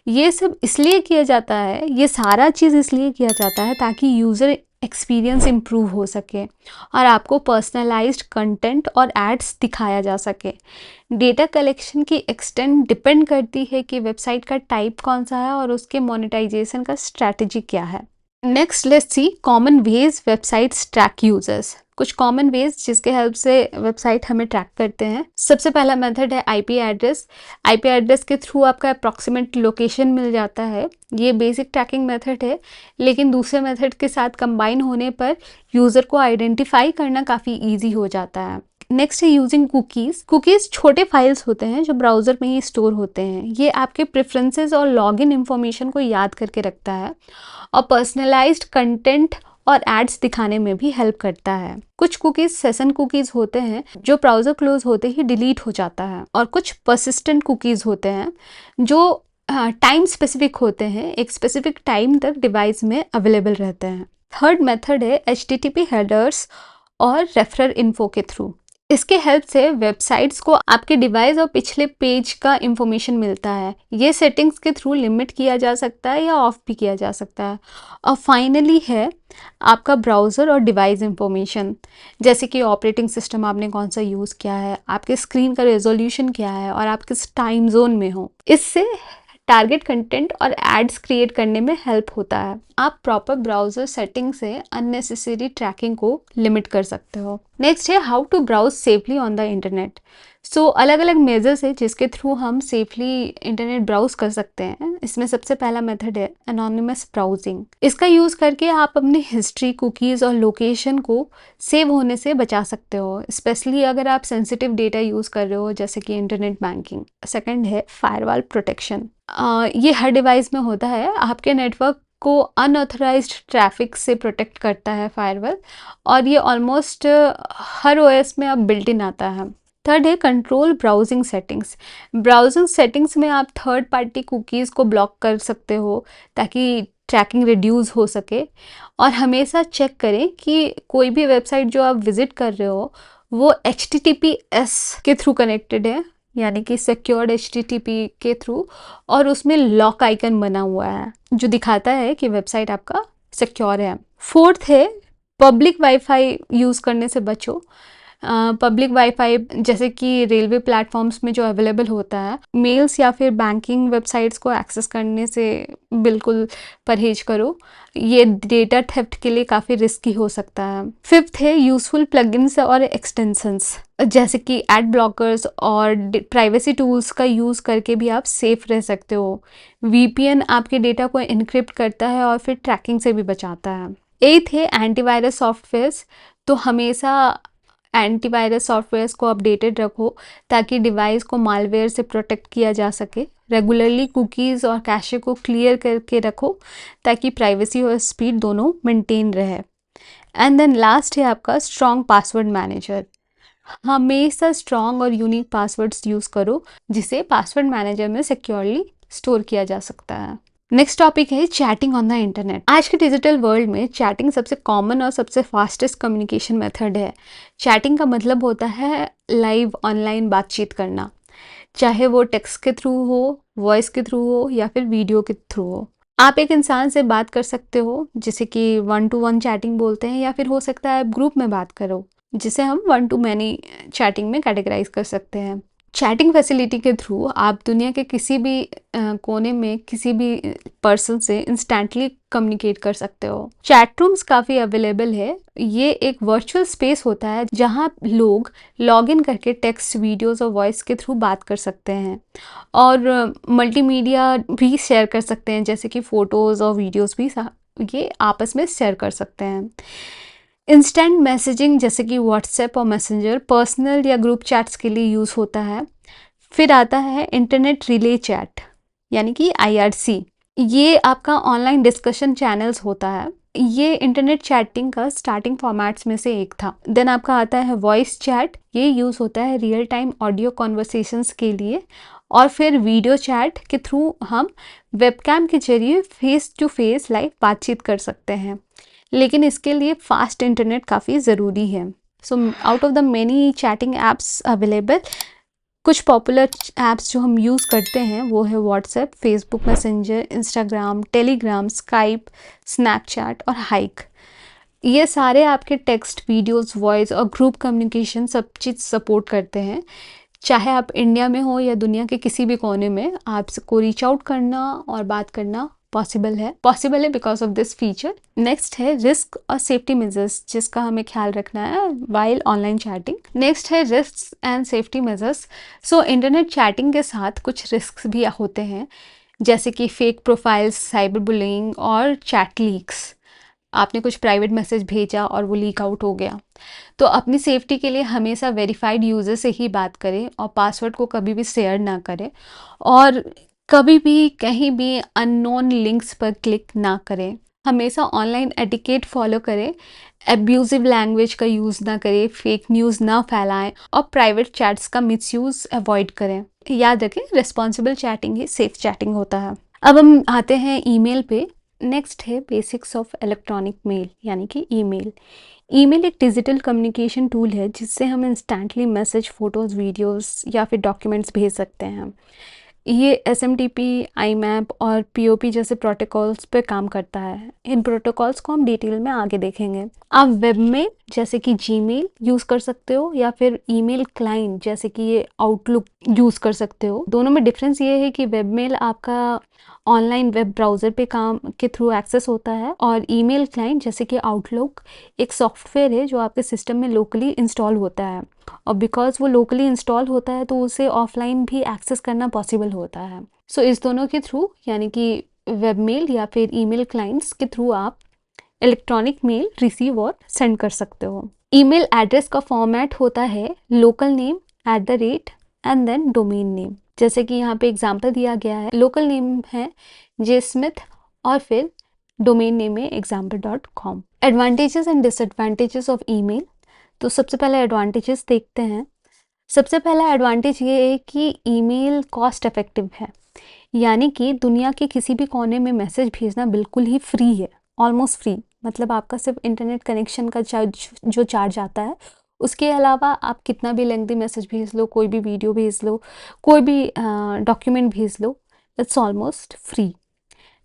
ये सब इसलिए किया जाता है, ये सारा चीज़ इसलिए किया जाता है ताकि यूज़र एक्सपीरियंस इम्प्रूव हो सके और आपको पर्सनलाइज्ड कंटेंट और एड्स दिखाया जा सके। डेटा कलेक्शन की एक्सटेंट डिपेंड करती है कि वेबसाइट का टाइप कौन सा है और उसके मोनेटाइजेशन का स्ट्रैटेजी क्या है। Next let's see common veg websites track users. कुछ कॉमन वेज जिसके हेल्प से वेबसाइट हमें ट्रैक करते हैं। सबसे पहला मेथड है आईपी एड्रेस। आईपी एड्रेस के थ्रू आपका अप्रॉक्सीमेट लोकेशन मिल जाता है। ये बेसिक ट्रैकिंग मेथड है, लेकिन दूसरे मेथड के साथ कंबाइन होने पर यूज़र को आइडेंटिफाई करना काफ़ी ईजी हो जाता है। नेक्स्ट है यूजिंग कुकीज़। कुकीज़ छोटे फाइल्स होते हैं जो ब्राउज़र में ही स्टोर होते हैं। ये आपके प्रेफरेंसेस और लॉगिन इंफॉर्मेशन को याद करके रखता है और पर्सनलाइज्ड कंटेंट और एड्स दिखाने में भी हेल्प करता है। कुछ कुकीज़ सेशन कुकीज़ होते हैं जो ब्राउज़र क्लोज होते ही डिलीट हो जाता है, और कुछ पर्सिस्टेंट कुकीज़ होते हैं जो टाइम स्पेसिफिक होते हैं, एक स्पेसिफिक टाइम तक डिवाइस में अवेलेबल रहते हैं। थर्ड मेथड है HTTP हेडर्स और रेफरर इन्फो के थ्रू। इसके हेल्प से वेबसाइट्स को आपके डिवाइस और पिछले पेज का इंफॉर्मेशन मिलता है। ये सेटिंग्स के थ्रू लिमिट किया जा सकता है या ऑफ भी किया जा सकता है। और फाइनली है आपका ब्राउज़र और डिवाइस इंफॉर्मेशन, जैसे कि ऑपरेटिंग सिस्टम आपने कौन सा यूज़ किया है, आपके स्क्रीन का रेजोल्यूशन क्या है और आप किस टाइम जोन में हो। इससे टारगेट कंटेंट और एड्स क्रिएट करने में हेल्प होता है। आप प्रॉपर ब्राउज़र सेटिंग से अननेसेसरी ट्रैकिंग को लिमिट कर सकते हो। नेक्स्ट है how to browse safely on the internet. So अलग अलग मेजर्स है जिसके थ्रू हम सेफली इंटरनेट ब्राउज कर सकते हैं। इसमें सबसे पहला मेथड है एनोनिमस ब्राउजिंग। इसका यूज़ करके आप अपनी हिस्ट्री, कुकीज़ और लोकेशन को सेव होने से बचा सकते हो, स्पेशली अगर आप सेंसिटिव डेटा यूज़ कर रहे हो जैसे कि इंटरनेट बैंकिंग। सेकंड है फायरवॉल प्रोटेक्शन। ये हर डिवाइस में होता है, आपके नेटवर्क को अनऑथराइज्ड ट्रैफिक से प्रोटेक्ट करता है फायरवॉल, और ये ऑलमोस्ट हर ओएस में अब बिल्ट इन आता है। थर्ड है control browsing settings. Browsing settings में आप थर्ड पार्टी कुकीज़ को ब्लॉक कर सकते हो ताकि ट्रैकिंग रिड्यूस हो सके। और हमेशा चेक करें कि कोई भी वेबसाइट जो आप विजिट कर रहे हो वो HTTPS के थ्रू कनेक्टेड है, यानी कि सिक्योर्ड HTTP के थ्रू, और उसमें लॉक आइकन बना हुआ है जो दिखाता है कि वेबसाइट आपका सिक्योर है। फोर्थ है पब्लिक वाईफाई यूज़ करने से बचो। पब्लिक वाईफाई जैसे कि रेलवे प्लेटफॉर्म्स में जो अवेलेबल होता है, मेल्स या फिर बैंकिंग वेबसाइट्स को एक्सेस करने से बिल्कुल परहेज करो, ये डेटा थेफ्ट के लिए काफ़ी रिस्की हो सकता है। फिफ्थ है यूज़फुल प्लगइन्स और एक्सटेंशंस, जैसे कि एड ब्लॉकर्स और प्राइवेसी टूल्स का यूज़ करके भी आप सेफ रह सकते हो। VPN आपके डेटा को इनक्रिप्ट करता है और फिर ट्रैकिंग से भी बचाता है। एथ है एंटीवायरस सॉफ्टवेयर्स। तो हमेशा एंटीवायरस सॉफ्टवेयर्स को अपडेटेड रखो ताकि डिवाइस को मालवेयर से प्रोटेक्ट किया जा सके। रेगुलरली कुकीज़ और कैशे को क्लियर करके रखो ताकि प्राइवेसी और स्पीड दोनों मेंटेन रहे। एंड देन लास्ट है आपका स्ट्रॉन्ग पासवर्ड मैनेजर। हमेशा स्ट्रॉन्ग और यूनिक पासवर्ड्स यूज़ करो जिसे पासवर्ड मैनेजर में सिक्योरली स्टोर किया जा सकता है। नेक्स्ट टॉपिक है चैटिंग ऑन द इंटरनेट। आज के डिजिटल वर्ल्ड में चैटिंग सबसे कॉमन और सबसे फास्टेस्ट कम्युनिकेशन मेथड है। चैटिंग का मतलब होता है लाइव ऑनलाइन बातचीत करना, चाहे वो टेक्स्ट के थ्रू हो, वॉइस के थ्रू हो या फिर वीडियो के थ्रू हो। आप एक इंसान से बात कर सकते हो जिसे कि 1-to-1 चैटिंग बोलते हैं, या फिर हो सकता है आप ग्रुप में बात करो जिसे हम 1-to-many चैटिंग में कैटेगराइज कर सकते हैं। चैटिंग फैसिलिटी के थ्रू आप दुनिया के किसी भी कोने में किसी भी पर्सन से इंस्टेंटली कम्युनिकेट कर सकते हो। चैट रूम्स काफ़ी अवेलेबल है। ये एक वर्चुअल स्पेस होता है जहाँ लोग लॉग इन करके टेक्स्ट, वीडियोस और वॉइस के थ्रू बात कर सकते हैं, और मल्टीमीडिया भी शेयर कर सकते हैं, जैसे कि फ़ोटोज़ और वीडियोस भी ये आपस में शेयर कर सकते हैं। इंस्टेंट मैसेजिंग जैसे कि व्हाट्सएप और मैसेंजर पर्सनल या ग्रुप चैट्स के लिए यूज़ होता है। फिर आता है इंटरनेट रिले चैट, यानी कि IRC। ये आपका ऑनलाइन डिस्कशन चैनल्स होता है। ये इंटरनेट चैटिंग का स्टार्टिंग फॉर्मेट्स में से एक था। देन आपका आता है वॉइस चैट। ये यूज़ होता है रियल टाइम ऑडियो कॉन्वर्सेशंस के लिए। और फिर वीडियो चैट के थ्रू हम वेबकैम के जरिए फेस टू फेस लाइव बातचीत कर सकते हैं, लेकिन इसके लिए फास्ट इंटरनेट काफ़ी ज़रूरी है। So out of the many chatting apps available, कुछ पॉपुलर ऐप्स जो हम यूज़ करते हैं वो है WhatsApp, Facebook messenger, Instagram, Telegram, Skype, Snapchat और हाइक। ये सारे आपके टेक्स्ट, वीडियोस, वॉइस और ग्रुप कम्युनिकेशन सब चीज़ सपोर्ट करते हैं। चाहे आप इंडिया में हो या दुनिया के किसी भी कोने में, आपको रीच आउट करना और बात करना पॉसिबल है because of this feature. Next है रिस्क और सेफ्टी मेजर्स जिसका हमें ख्याल रखना है वाइल ऑनलाइन चैटिंग। नेक्स्ट है risk and safety measures. So internet chatting के साथ कुछ रिस्क भी होते हैं, जैसे कि फेक प्रोफाइल्स, साइबर बुलिंग और चैट लीक्स। आपने कुछ प्राइवेट मैसेज भेजा और वो लीक आउट हो गया, तो अपनी सेफ्टी के लिए हमेशा वेरीफाइड यूज़र से ही बात करें और पासवर्ड को कभी भी शेयर ना करें, और कभी भी कहीं भी अननोन लिंक्स पर क्लिक ना करें। हमेशा ऑनलाइन एटिकेट फॉलो करें, एब्यूजिव लैंग्वेज का यूज़ ना करें, फेक न्यूज़ ना फैलाएं और प्राइवेट चैट्स का मिसयूज़ अवॉइड करें। याद रखें, रिस्पॉन्सिबल चैटिंग ही सेफ चैटिंग होता है। अब हम आते हैं ईमेल पे। नेक्स्ट है बेसिक्स ऑफ इलेक्ट्रॉनिक मेल, यानी कि ईमेल। ईमेल एक डिजिटल कम्युनिकेशन टूल है जिससे हम इंस्टेंटली मैसेज, फोटोज़, वीडियोस या फिर डॉक्यूमेंट्स भेज सकते हैं। ये SMTP, IMAP और POP जैसे प्रोटोकॉल्स पे काम करता है। इन प्रोटोकॉल्स को हम डिटेल में आगे देखेंगे। आप वेब में जैसे कि जीमेल यूज़ कर सकते हो या फिर ईमेल क्लाइंट जैसे कि ये आउटलुक यूज़ कर सकते हो। दोनों में डिफरेंस ये है कि वेब मेल आपका ऑनलाइन वेब ब्राउज़र पे काम के थ्रू एक्सेस होता है, और ईमेल क्लाइंट जैसे कि आउटलुक एक सॉफ्टवेयर है जो आपके सिस्टम में लोकली इंस्टॉल होता है, और बिकॉज वो लोकली इंस्टॉल होता है तो उसे ऑफलाइन भी एक्सेस करना पॉसिबल होता है। सो इस दोनों के थ्रू, यानी कि वेब मेल या फिर ईमेल क्लाइंट्स के थ्रू आप इलेक्ट्रॉनिक मेल रिसीव और सेंड कर सकते हो। ईमेल एड्रेस का फॉर्मेट होता है local name @ and then domain name. जैसे कि यहाँ पे एग्जांपल दिया गया है, लोकल नेम है जे स्मिथ और फिर डोमेन नेम है example.com। Advantages and disadvantages of email. तो सबसे पहले एडवांटेजेस देखते हैं। सबसे पहला एडवांटेज ये है कि ईमेल कॉस्ट इफेक्टिव है, यानी कि दुनिया के किसी भी कोने में मैसेज भेजना बिल्कुल ही फ्री है, ऑलमोस्ट फ्री। मतलब आपका सिर्फ इंटरनेट कनेक्शन का जो चार्ज आता है, उसके अलावा आप कितना भी लेंथी मैसेज भेज लो, कोई भी वीडियो भेज लो, कोई भी डॉक्यूमेंट भेज लो, it's almost free.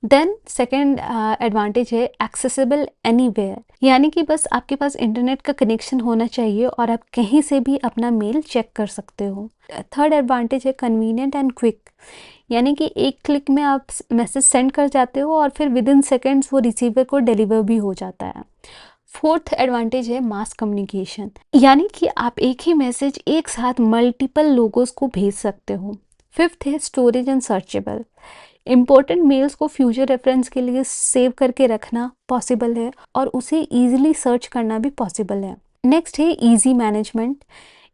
Then second advantage है एक्सेसिबल एनीवेयर, यानी कि बस आपके पास इंटरनेट का कनेक्शन होना चाहिए और आप कहीं से भी अपना मेल चेक कर सकते हो। थर्ड एडवांटेज है कन्वीनियंट एंड क्विक, यानी कि एक क्लिक में आप मैसेज सेंड कर जाते हो और फिर विद इन सेकेंड्स वो रिसीवर को डिलीवर भी हो जाता है। फोर्थ एडवांटेज है मास कम्युनिकेशन, यानी कि आप एक ही मैसेज एक साथ मल्टीपल लोगोस को भेज सकते हो। फिफ्थ है storage and searchable, important mails को फ्यूचर रेफरेंस के लिए सेव करके रखना पॉसिबल है और उसे ईजिली सर्च करना भी पॉसिबल है। नेक्स्ट है ईजी मैनेजमेंट,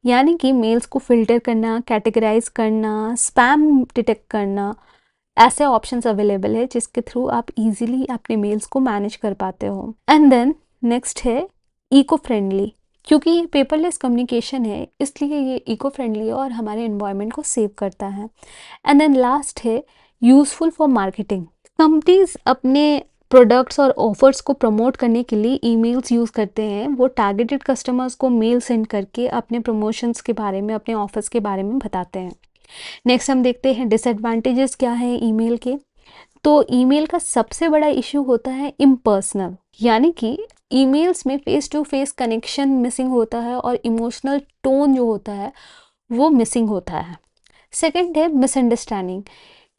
यानी कि मेल्स को फिल्टर करना, कैटेगराइज करना, स्पैम डिटेक्ट करना, ऐसे ऑप्शंस अवेलेबल है जिसके थ्रू आप इजीली अपने मेल्स को मैनेज कर पाते हो। एंड देन नेक्स्ट है इको फ्रेंडली, क्योंकि ये पेपरलेस कम्युनिकेशन है इसलिए ये इको फ्रेंडली है और हमारे एनवायरनमेंट को सेव करता है। एंड देन लास्ट है यूजफुल फॉर मार्केटिंग। कंपनीज अपने प्रोडक्ट्स और ऑफर्स को प्रमोट करने के लिए ईमेल्स यूज़ करते हैं। वो टारगेटेड कस्टमर्स को मेल सेंड करके अपने प्रमोशंस के बारे में, अपने ऑफर्स के बारे में बताते हैं। नेक्स्ट हम देखते हैं डिसएडवांटेजेस क्या है ईमेल के। तो ईमेल का सबसे बड़ा इशू होता है इम्पर्सनल, यानी कि ईमेल्स में face to face connection missing होता है और इमोशनल टोन जो होता है वो मिसिंग होता है। सेकंड है मिसअंडरस्टैंडिंग,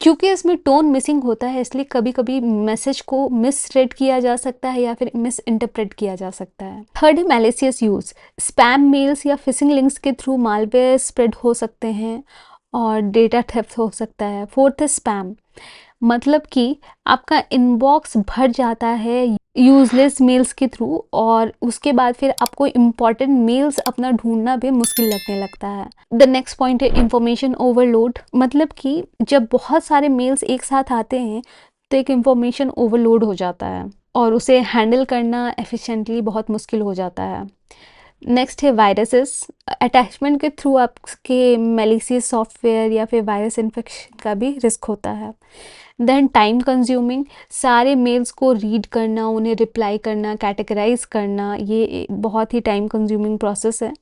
क्योंकि इसमें टोन मिसिंग होता है इसलिए कभी कभी मैसेज को मिसरीड किया जा सकता है या फिर मिस इंटरप्रेट किया जा सकता है। थर्ड है मैलिशियस यूज़, स्पैम मेल्स या फिशिंग लिंक्स के थ्रू मालवेयर स्प्रेड हो सकते हैं और डेटा थेफ्ट हो सकता है। फोर्थ है स्पैम, मतलब कि आपका इनबॉक्स भर जाता है यूजलेस मेल्स के थ्रू और उसके बाद फिर आपको इम्पॉर्टेंट मेल्स अपना ढूंढना भी मुश्किल लगने लगता है। द नेक्स्ट पॉइंट है इंफॉर्मेशन ओवरलोड, मतलब कि जब बहुत सारे मेल्स एक साथ आते हैं तो एक इंफॉर्मेशन ओवरलोड हो जाता है और उसे हैंडल करना एफिशिएंटली बहुत मुश्किल हो जाता है। नेक्स्ट है वायरसेस, अटैचमेंट के थ्रू आपके मैलिशियस सॉफ्टवेयर या फिर वायरस इन्फेक्शन का भी रिस्क होता है। देन टाइम कंज्यूमिंग, सारे मेल्स को रीड करना, उन्हें रिप्लाई करना, कैटेगराइज करना, ये बहुत ही टाइम कंज्यूमिंग प्रोसेस है।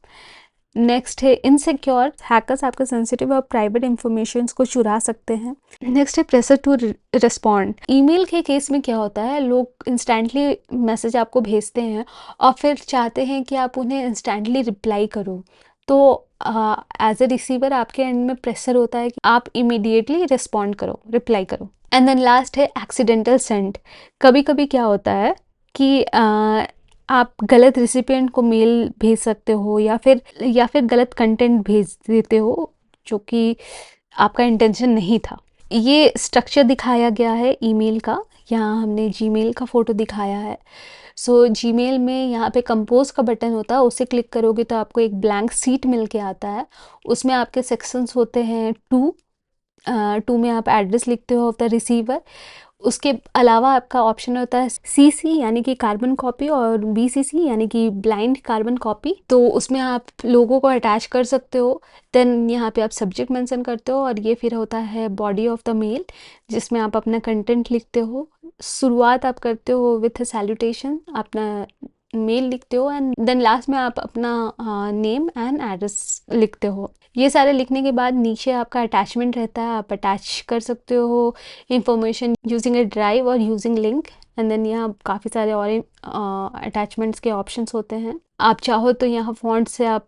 नेक्स्ट है इनसिक्योर, हैकर्स आपके सेंसिटिव और प्राइवेट इंफॉर्मेशन को चुरा सकते हैं। नेक्स्ट है प्रेशर टू रिस्पॉन्ड, ईमेल के केस में क्या होता है, लोग इंस्टेंटली मैसेज आपको भेजते हैं और फिर चाहते हैं कि आप उन्हें इंस्टेंटली रिप्लाई करो, तो एज ए रिसीवर आपके एंड में प्रेशर होता है कि आप इमीडिएटली रिस्पॉन्ड करो, रिप्लाई करो। एंड देन लास्ट है एक्सीडेंटल सेंड, कभी कभी क्या होता है कि आप गलत रिसिपिएंट को मेल भेज सकते हो या फिर गलत कंटेंट भेज देते हो जो कि आपका इंटेंशन नहीं था। ये स्ट्रक्चर दिखाया गया है ईमेल का, यहाँ हमने जीमेल का फ़ोटो दिखाया है। सो जीमेल में यहाँ पे कंपोज का बटन होता है, उसे क्लिक करोगे तो आपको एक ब्लैंक सीट मिल के आता है। उसमें आपके सेक्शंस होते हैं टू में आप एड्रेस लिखते हो ऑफ द रिसीवर। उसके अलावा आपका ऑप्शन होता है CC यानी कि कार्बन कॉपी और BCC यानी कि ब्लाइंड कार्बन कॉपी, तो उसमें आप लोगों को अटैच कर सकते हो। देन यहाँ पे आप सब्जेक्ट मेंशन करते हो और ये फिर होता है बॉडी ऑफ द मेल जिसमें आप अपना कंटेंट लिखते हो। शुरुआत आप करते हो विथ सैल्यूटेशन, अपना मेल लिखते हो एंड देन लास्ट में आप अपना नेम एंड एड्रेस लिखते हो। ये सारे लिखने के बाद नीचे आपका अटैचमेंट रहता है, आप अटैच कर सकते हो इंफॉर्मेशन यूजिंग ए ड्राइव और यूजिंग लिंक। एंड देन यहाँ काफ़ी सारे और अटैचमेंट्स के ऑप्शंस होते हैं। आप चाहो तो यहाँ फॉन्ट से आप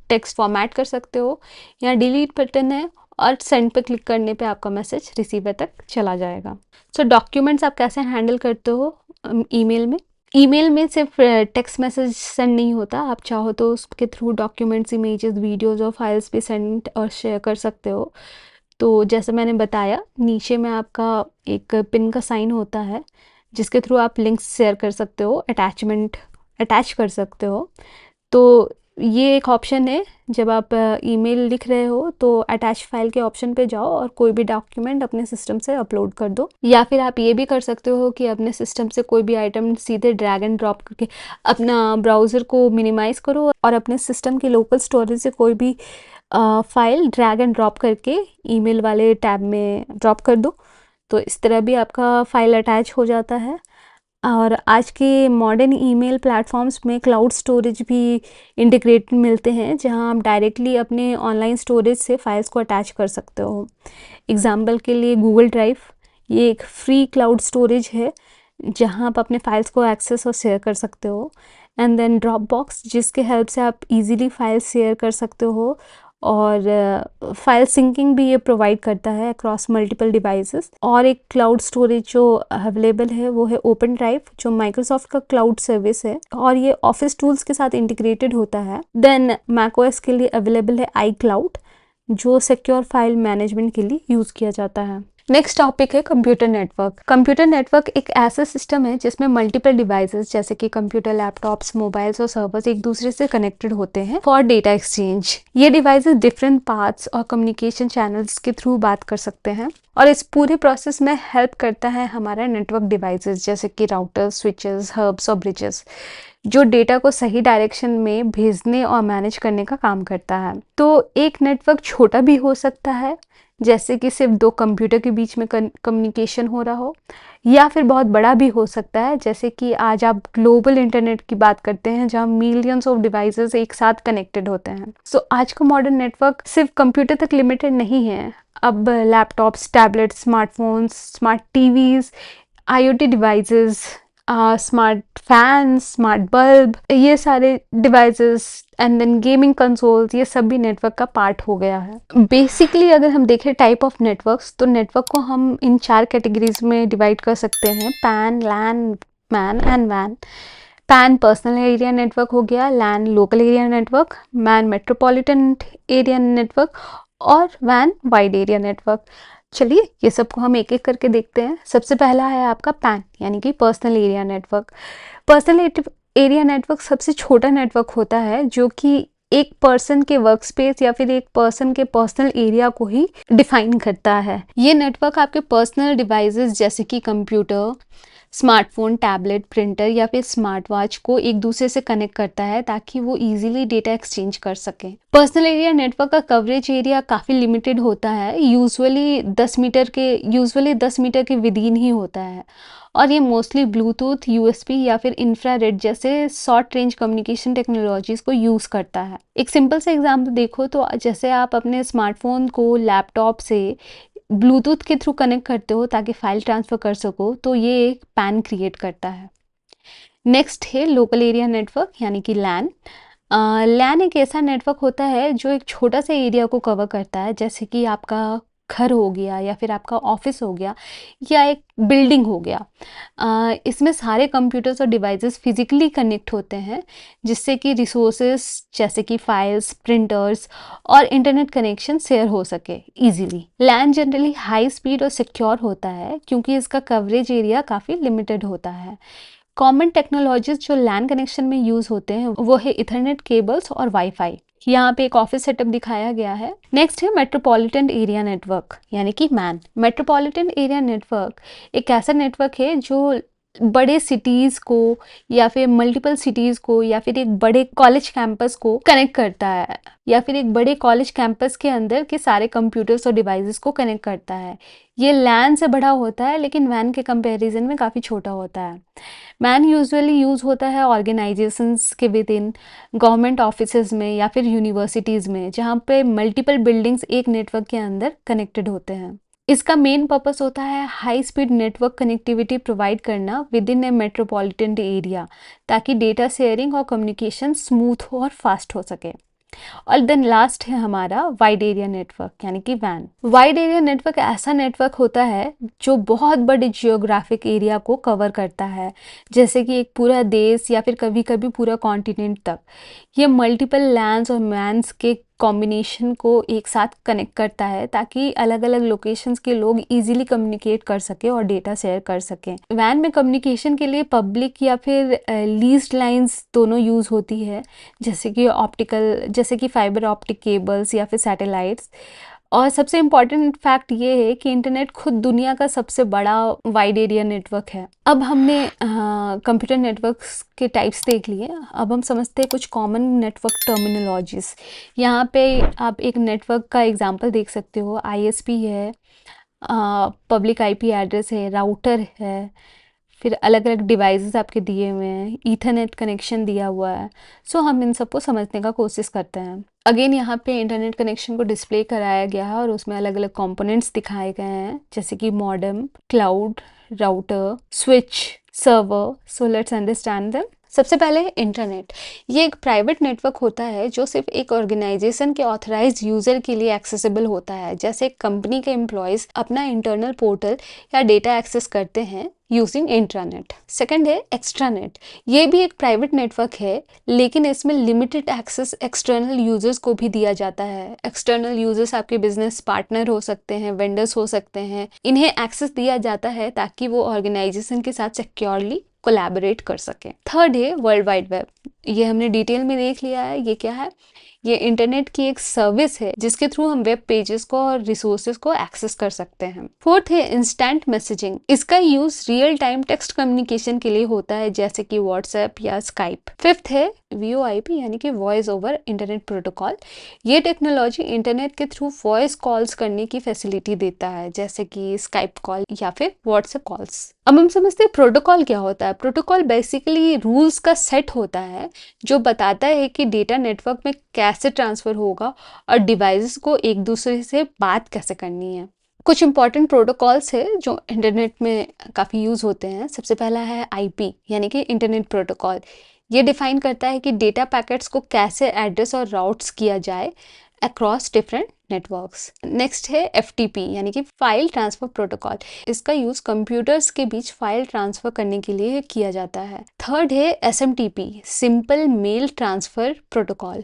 टेक्स्ट फॉर्मेट कर सकते हो। यहाँ डिलीट बटन है और सेंड पे क्लिक करने पे आपका मैसेज रिसीवर तक चला जाएगा। सो डॉक्यूमेंट्स आप कैसे हैंडल करते हो ईमेल में? ईमेल में सिर्फ टेक्स्ट मैसेज सेंड नहीं होता, आप चाहो तो उसके थ्रू डॉक्यूमेंट्स, इमेजेस, वीडियोस और फाइल्स भी सेंड और शेयर कर सकते हो। तो जैसे मैंने बताया, नीचे में आपका एक पिन का साइन होता है जिसके थ्रू आप लिंक्स शेयर कर सकते हो, अटैचमेंट अटैच कर सकते हो। तो ये एक ऑप्शन है, जब आप ईमेल लिख रहे हो तो अटैच फाइल के ऑप्शन पे जाओ और कोई भी डॉक्यूमेंट अपने सिस्टम से अपलोड कर दो। या फिर आप ये भी कर सकते हो कि अपने सिस्टम से कोई भी आइटम सीधे ड्रैग एंड ड्रॉप करके अपना ब्राउज़र को मिनिमाइज़ करो और अपने सिस्टम के लोकल स्टोरेज से कोई भी फाइल ड्रैग एंड ड्रॉप करके ईमेल वाले टैब में ड्रॉप कर दो। तो इस तरह भी आपका फाइल अटैच हो जाता है। और आज के मॉडर्न ईमेल प्लेटफॉर्म्स में क्लाउड स्टोरेज भी इंटीग्रेटेड मिलते हैं, जहां आप डायरेक्टली अपने ऑनलाइन स्टोरेज से फाइल्स को अटैच कर सकते हो। एग्जाम्पल के लिए गूगल ड्राइव, ये एक फ्री क्लाउड स्टोरेज है जहां आप अपने फाइल्स को एक्सेस और शेयर कर सकते हो। एंड देन ड्रॉप बॉक्स, जिसके हेल्प से आप इजीली फाइल्स शेयर कर सकते हो, और फाइल सिंकिंग भी ये प्रोवाइड करता है अक्रॉस मल्टीपल डिवाइसेस। और एक क्लाउड स्टोरेज जो अवेलेबल है वो है ओपन ड्राइव, जो माइक्रोसॉफ्ट का क्लाउड सर्विस है और ये ऑफिस टूल्स के साथ इंटीग्रेटेड होता है। देन मैकओएस के लिए अवेलेबल है आई क्लाउड, जो सिक्योर फाइल मैनेजमेंट के लिए यूज़ किया जाता है। नेक्स्ट टॉपिक है कंप्यूटर नेटवर्क। कंप्यूटर नेटवर्क एक ऐसा सिस्टम है जिसमें मल्टीपल डिवाइसेस जैसे कि कंप्यूटर, लैपटॉप्स, मोबाइल्स और सर्वर्स एक दूसरे से कनेक्टेड होते हैं फॉर डेटा एक्सचेंज। ये डिवाइसेस डिफरेंट पार्ट्स और कम्युनिकेशन चैनल्स के थ्रू बात कर सकते हैं और इस पूरे प्रोसेस में हेल्प करता है हमारा नेटवर्क डिवाइसेस जैसे कि राउटर्स, स्विचेस, हब्स और ब्रिजेस, जो डेटा को सही डायरेक्शन में भेजने और मैनेज करने का काम करता है। तो एक नेटवर्क छोटा भी हो सकता है, जैसे कि सिर्फ दो कंप्यूटर के बीच में कम्युनिकेशन हो रहा हो, या फिर बहुत बड़ा भी हो सकता है, जैसे कि आज आप ग्लोबल इंटरनेट की बात करते हैं जहां मिलियंस ऑफ डिवाइसेस एक साथ कनेक्टेड होते हैं। सो आज का मॉडर्न नेटवर्क सिर्फ कंप्यूटर तक लिमिटेड नहीं है। अब laptops, tablets, smartphones, smart TVs, IoT devices, smart fan, smart bulb, ये सारे devices and then gaming consoles, ये सब भी नेटवर्क का पार्ट हो गया है। बेसिकली अगर हम देखें टाइप ऑफ नेटवर्क्स, तो नेटवर्क को हम इन 4 कैटेगरीज में डिवाइड कर सकते हैं: पैन, लैन, मैन एंड वैन। पैन पर्सनल एरिया नेटवर्क हो गया, LAN local area network, MAN metropolitan area network और वैन वाइड एरिया नेटवर्क। चलिए ये सबको हम एक एक करके देखते हैं। सबसे पहला है आपका पैन यानी कि personal area network. Personal area network सबसे छोटा नेटवर्क होता है जो कि एक पर्सन के वर्क स्पेस या फिर एक पर्सन के पर्सनल एरिया को ही डिफाइन करता है। ये नेटवर्क आपके पर्सनल डिवाइसेस जैसे कि कंप्यूटर, स्मार्टफोन, टैबलेट, प्रिंटर या फिर स्मार्ट वॉच को एक दूसरे से कनेक्ट करता है ताकि वो इजीली डेटा एक्सचेंज कर सकें। पर्सनल एरिया नेटवर्क का कवरेज एरिया काफ़ी लिमिटेड होता है, यूजुअली 10 मीटर के विद इन ही होता है, और ये मोस्टली ब्लूटूथ, यूएसबी या फिर इंफ्रारेड जैसे शॉर्ट रेंज कम्युनिकेशन टेक्नोलॉजीज को यूज़ करता है। एक सिंपल से एग्जाम्पल देखो तो जैसे आप अपने स्मार्टफोन को लैपटॉप से ब्लूटूथ के थ्रू कनेक्ट करते हो ताकि फाइल ट्रांसफ़र कर सको, तो ये एक पैन क्रिएट करता है। नेक्स्ट है लोकल एरिया नेटवर्क यानी कि लैन। लैन एक ऐसा नेटवर्क होता है जो एक छोटा सा एरिया को कवर करता है, जैसे कि आपका घर हो गया या फिर आपका ऑफिस हो गया या एक बिल्डिंग हो गया। इसमें सारे कंप्यूटर्स और डिवाइसेस फिजिकली कनेक्ट होते हैं, जिससे कि रिसोर्सेस जैसे कि फाइल्स, प्रिंटर्स और इंटरनेट कनेक्शन शेयर हो सके इजीली। लैन जनरली हाई स्पीड और सिक्योर होता है क्योंकि इसका कवरेज एरिया काफ़ी लिमिटेड होता है। कॉमन टेक्नोलॉजीज जो लैन कनेक्शन में यूज़ होते हैं वो है इथरनेट केबल्स और वाईफाई। यहाँ पे एक ऑफिस सेटअप दिखाया गया है। नेक्स्ट है मेट्रोपॉलिटन एरिया नेटवर्क यानी कि मैन। मेट्रोपॉलिटन एरिया नेटवर्क एक ऐसा नेटवर्क है जो बड़े सिटीज़ को या फिर मल्टीपल सिटीज़ को या फिर एक बड़े कॉलेज कैंपस को कनेक्ट करता है, या फिर एक बड़े कॉलेज कैंपस के अंदर के सारे कंप्यूटर्स और डिवाइसेस को कनेक्ट करता है। ये लैन से बड़ा होता है लेकिन वैन के कंपैरिजन में काफ़ी छोटा होता है। मैन यूजुअली यूज़ होता है ऑर्गेनाइजेशंस के विद इन, गवर्नमेंट ऑफिसेज में या फिर यूनिवर्सिटीज़ में, जहाँ पे मल्टीपल बिल्डिंग्स एक नेटवर्क के अंदर कनेक्टेड होते हैं। इसका मेन पर्पस होता है high speed network connectivity provide करना within a metropolitan area, ताकि डेटा शेयरिंग और कम्युनिकेशन स्मूथ हो और फास्ट हो सके। और देन लास्ट है हमारा वाइड एरिया नेटवर्क यानी कि वैन। वाइड एरिया नेटवर्क ऐसा नेटवर्क होता है जो बहुत बड़े जियोग्राफिक एरिया को कवर करता है, जैसे कि एक पूरा देश या फिर कभी कभी पूरा कॉन्टिनेंट तक। ये मल्टीपल लैंड्स और मैन्स के कॉम्बिनेशन को एक साथ कनेक्ट करता है ताकि अलग अलग लोकेशंस के लोग इजीली कम्युनिकेट कर सके और डेटा शेयर कर सकें। वैन में कम्युनिकेशन के लिए पब्लिक या फिर लीज्ड लाइंस दोनों यूज़ होती है, जैसे कि फाइबर ऑप्टिक केबल्स या फिर सैटेलाइट्स। और सबसे इम्पॉर्टेंट फैक्ट ये है कि इंटरनेट खुद दुनिया का सबसे बड़ा वाइड एरिया नेटवर्क है। अब हमने कंप्यूटर नेटवर्क्स के टाइप्स देख लिए, अब हम समझते हैं कुछ कॉमन नेटवर्क टर्मिनोलॉजीज। यहाँ पे आप एक नेटवर्क का एग्जांपल देख सकते हो, आईएसपी है, पब्लिक आईपी एड्रेस है, राउटर है, फिर अलग अलग डिवाइसेस आपके दिए हुए हैं, ईथरनेट कनेक्शन दिया हुआ है। सो हम इन सबको समझने का कोशिश करते हैं। अगेन यहाँ पे इंटरनेट कनेक्शन को डिस्प्ले कराया गया है और उसमें अलग अलग कंपोनेंट्स दिखाए गए हैं, जैसे कि modem, cloud, router, switch, server. So let's understand them. सबसे पहले इंटरनेट, ये एक प्राइवेट नेटवर्क होता है जो सिर्फ एक ऑर्गेनाइजेशन के ऑथराइज्ड यूजर के लिए एक्सेसिबल होता है। जैसे कंपनी के एम्प्लॉयज अपना इंटरनल पोर्टल या डेटा एक्सेस करते हैं यूजिंग इंट्रानेट। सेकंड है एक्स्ट्रानेट, ये भी एक प्राइवेट नेटवर्क है लेकिन इसमें लिमिटेड एक्सेस एक्सटर्नल यूजर्स को भी दिया जाता है। एक्सटर्नल यूजर्स आपके बिजनेस पार्टनर हो सकते हैं, वेंडर्स हो सकते हैं, इन्हें एक्सेस दिया जाता है ताकि वो ऑर्गेनाइजेशन के साथ सिक्योरली कोलैबोरेट कर सकें। थर्ड है वर्ल्ड वाइड वेब, ये हमने डिटेल में देख लिया है। ये क्या है? ये इंटरनेट की एक सर्विस है जिसके थ्रू हम वेब पेजेस को और रिसोर्सेज को एक्सेस कर सकते हैं। फोर्थ है इंस्टेंट मैसेजिंग, इसका use real time text communication के लिए होता है, जैसे कि व्हाट्सएप या स्काइप। फिफ्थ है VoIP यानी कि वॉइस ओवर इंटरनेट प्रोटोकॉल, ये टेक्नोलॉजी इंटरनेट के थ्रू वॉइस कॉल्स करने की फैसिलिटी देता है, जैसे कि स्काइप कॉल या फिर व्हाट्सएप कॉल्स। अब हम समझते हैं प्रोटोकॉल क्या होता है। प्रोटोकॉल बेसिकली रूल्स का सेट होता है जो बताता है कि डेटा नेटवर्क में कैसे ट्रांसफर होगा और डिवाइसेस को एक दूसरे से बात कैसे करनी है। कुछ इंपॉर्टेंट प्रोटोकॉल्स है जो इंटरनेट में काफ़ी यूज़ होते हैं। सबसे पहला है IP यानी कि इंटरनेट प्रोटोकॉल, ये डिफाइन करता है कि डेटा पैकेट्स को कैसे एड्रेस और राउट्स किया जाए अक्रॉस डिफरेंट नेटवर्क्स। नेक्स्ट है FTP यानी कि फाइल ट्रांसफर प्रोटोकॉल, इसका यूज कंप्यूटर्स के बीच फाइल ट्रांसफर करने के लिए किया जाता है। थर्ड है SMTP simple mail transfer protocol,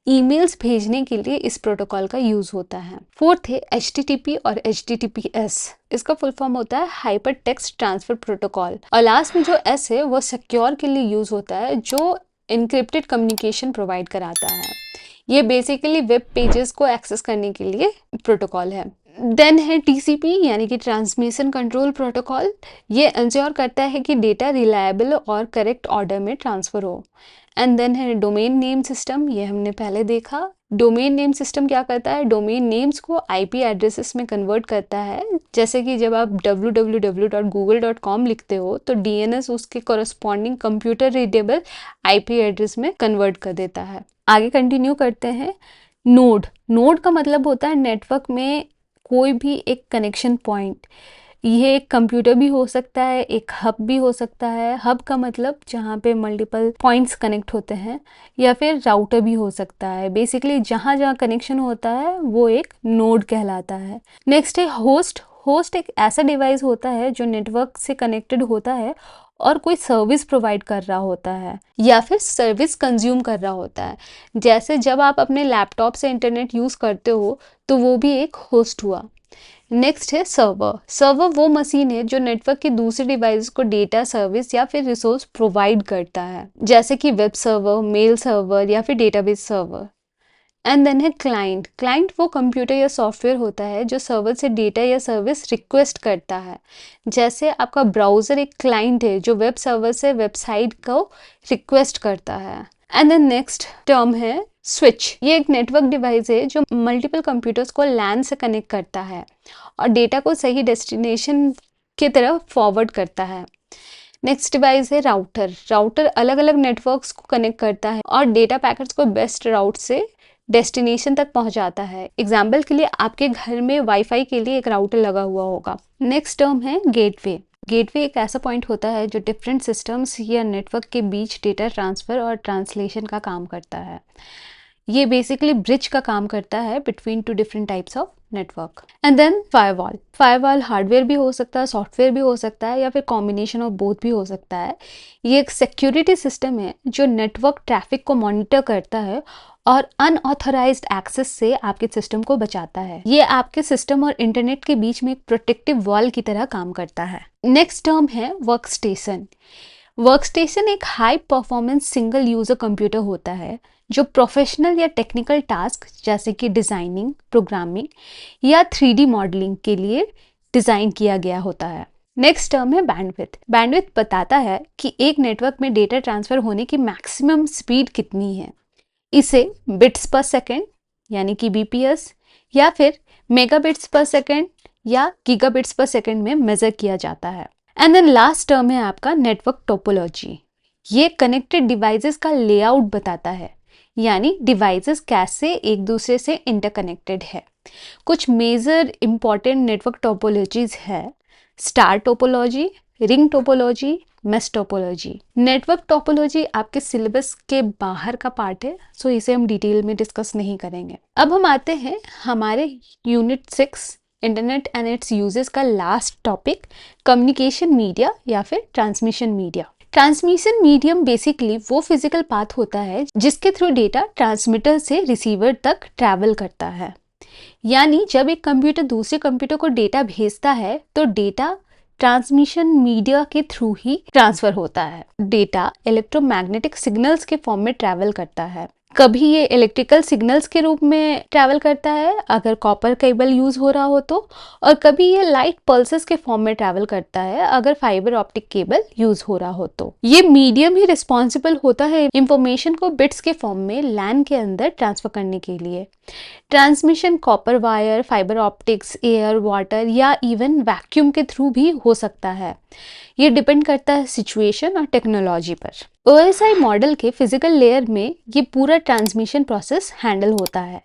emails भेजने के लिए इस प्रोटोकॉल का यूज होता है। फोर्थ है HTTP और HTTPS, इसका फुल फॉर्म होता है हाइपर टेक्स्ट ट्रांसफर प्रोटोकॉल। और लास्ट में जो S है वो सिक्योर के लिए यूज होता है, जो इनक्रिप्टेड कम्युनिकेशन प्रोवाइड कराता है। ये बेसिकली वेब पेजेस को एक्सेस करने के लिए प्रोटोकॉल है। देन है TCP यानी कि ट्रांसमिशन कंट्रोल प्रोटोकॉल, ये इंश्योर करता है कि डेटा रिलायबल और करेक्ट ऑर्डर में ट्रांसफर हो। एंड देन है डोमेन नेम सिस्टम, ये हमने पहले देखा। डोमेन नेम सिस्टम क्या करता है? डोमेन नेम्स को IP एड्रेसेस में कन्वर्ट करता है, जैसे कि जब आप www.google.com लिखते हो तो DNS उसके corresponding computer readable IP address में कन्वर्ट कर देता है। आगे कंटिन्यू करते हैं। नोड का मतलब होता है नेटवर्क में कोई भी एक कनेक्शन पॉइंट। ये एक कंप्यूटर भी हो सकता है, एक हब भी हो सकता है। हब का मतलब जहाँ पे मल्टीपल पॉइंट्स कनेक्ट होते हैं, या फिर राउटर भी हो सकता है। बेसिकली जहाँ जहाँ कनेक्शन होता है वो एक नोड कहलाता है। नेक्स्ट है होस्ट एक ऐसा डिवाइस होता है जो नेटवर्क से कनेक्टेड होता है और कोई सर्विस प्रोवाइड कर रहा होता है या फिर सर्विस कंज्यूम कर रहा होता है। जैसे जब आप अपने लैपटॉप से इंटरनेट यूज़ करते हो तो वो भी एक होस्ट हुआ। नेक्स्ट है सर्वर वो मशीन है जो नेटवर्क की दूसरे डिवाइस को डेटा, सर्विस या फिर रिसोर्स प्रोवाइड करता है, जैसे कि वेब सर्वर, मेल सर्वर या फिर डेटाबेस सर्वर। एंड देन है क्लाइंट वो कंप्यूटर या सॉफ्टवेयर होता है जो सर्वर से डेटा या सर्विस रिक्वेस्ट करता है। जैसे आपका ब्राउज़र एक क्लाइंट है जो वेब सर्वर से वेबसाइट को रिक्वेस्ट करता है। एंड देन नेक्स्ट टर्म है स्विच, ये एक नेटवर्क डिवाइस है जो मल्टीपल कंप्यूटर्स को LAN से कनेक्ट करता है और डेटा को सही डेस्टिनेशन की तरफ फॉरवर्ड करता है। नेक्स्ट डिवाइस है राउटर अलग अलग नेटवर्क्स को कनेक्ट करता है और डेटा पैकेट्स को बेस्ट राउट से डेस्टिनेशन तक पहुंचाता है। एग्जाम्पल के लिए आपके घर में वाईफाई के लिए एक राउटर लगा हुआ होगा। नेक्स्ट टर्म है गेटवे एक ऐसा पॉइंट होता है जो डिफरेंट सिस्टम्स या नेटवर्क के बीच डेटा ट्रांसफ़र और ट्रांसलेशन का काम करता है। ये बेसिकली ब्रिज का काम करता है between two different types of network. And then firewall hardware भी हो सकता है, सॉफ्टवेयर भी हो सकता है, या फिर कॉम्बिनेशन ऑफ बोथ भी हो सकता है। ये एक सिक्योरिटी सिस्टम है जो नेटवर्क ट्रैफिक को मॉनिटर करता है और अनऑथराइज्ड एक्सेस से आपके सिस्टम को बचाता है। ये आपके सिस्टम और इंटरनेट के बीच में एक प्रोटेक्टिव वॉल की तरह काम करता है। नेक्स्ट टर्म है वर्कस्टेशन। वर्कस्टेशन एक high performance single user computer होता है जो प्रोफेशनल या टेक्निकल टास्क जैसे कि डिजाइनिंग, प्रोग्रामिंग या 3D मॉडलिंग के लिए डिजाइन किया गया होता है। नेक्स्ट टर्म है बैंडविड्थ। बैंडविड्थ बताता है कि एक नेटवर्क में डेटा ट्रांसफर होने की मैक्सिमम स्पीड कितनी है। इसे बिट्स पर सेकेंड यानी कि बीपीएस या फिर मेगाबिट्स पर सेकेंड या गीगाबिट्स पर सेकेंड में मेजर किया जाता है। एंड देन लास्ट टर्म है आपका नेटवर्क टोपोलॉजी। ये कनेक्टेड डिवाइसेस का लेआउट बताता है, यानी डिवाइसेस कैसे एक दूसरे से इंटरकनेक्टेड है। कुछ मेजर इंपॉर्टेंट नेटवर्क टोपोलॉजीज है star topology, ring topology, mesh topology. Network topology आपके सिलेबस के बाहर का पार्ट है, सो इसे हम डिटेल में डिस्कस नहीं करेंगे। अब हम आते हैं हमारे unit 6 internet and it's uses का लास्ट टॉपिक, कम्युनिकेशन मीडिया या फिर transmission media. Transmission medium basically वो फिजिकल पाथ होता है जिसके थ्रू डेटा ट्रांसमीटर से रिसीवर तक ट्रैवल करता है। यानी जब एक कंप्यूटर दूसरे कंप्यूटर को डेटा भेजता है तो डेटा ट्रांसमिशन मीडिया के थ्रू ही ट्रांसफर होता है। डेटा इलेक्ट्रोमैग्नेटिक सिग्नल्स के फॉर्म में ट्रैवल करता है। कभी ये इलेक्ट्रिकल सिग्नल्स के रूप में ट्रैवल करता है अगर कॉपर केबल यूज हो रहा हो तो, और कभी ये लाइट पल्सेस के फॉर्म में ट्रैवल करता है अगर फाइबर ऑप्टिक केबल यूज हो रहा हो तो। ये मीडियम ही रिस्पॉन्सिबल होता है इंफॉर्मेशन को बिट्स के फॉर्म में लैन के अंदर ट्रांसफर करने के लिए। Transmission copper wire, fibre optics, air, water या इवन वैक्यूम के थ्रू भी हो सकता है। ये डिपेंड करता है सिचुएशन और टेक्नोलॉजी पर। OSI मॉडल के फिजिकल लेयर में ये पूरा ट्रांसमिशन प्रोसेस हैंडल होता है।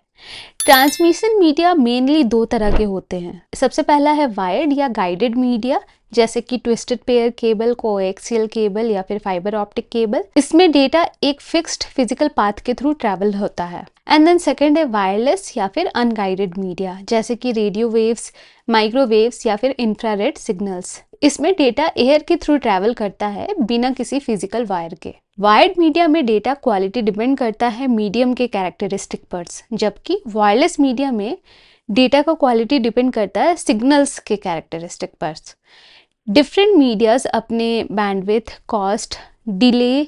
ट्रांसमिशन मीडिया मेनली दो तरह के होते हैं। सबसे पहला है वायर्ड या गाइडेड मीडिया, जैसे कि twisted pair cable, coaxial cable या फिर फाइबर ऑप्टिक केबल। इसमें डेटा एक फिक्स्ड फिजिकल पाथ के थ्रू ट्रैवल होता है। एंड देन सेकंड है वायरलेस या फिर अनगाइडेड मीडिया, जैसे कि रेडियो वेव्स, माइक्रोवेव्स या फिर इंफ्रारेड सिग्नल्स। इसमें डेटा एयर के थ्रू ट्रैवल करता है बिना किसी फिजिकल वायर के। वायर्ड मीडिया में डेटा क्वालिटी डिपेंड करता है मीडियम के कैरेक्टरिस्टिक पर, जबकि वायरलेस मीडिया में डेटा का क्वालिटी डिपेंड करता है सिग्नल्स के कैरेक्टरिस्टिक पर। डिफरेंट मीडियाज अपने बैंडविड्थ, कॉस्ट, डिले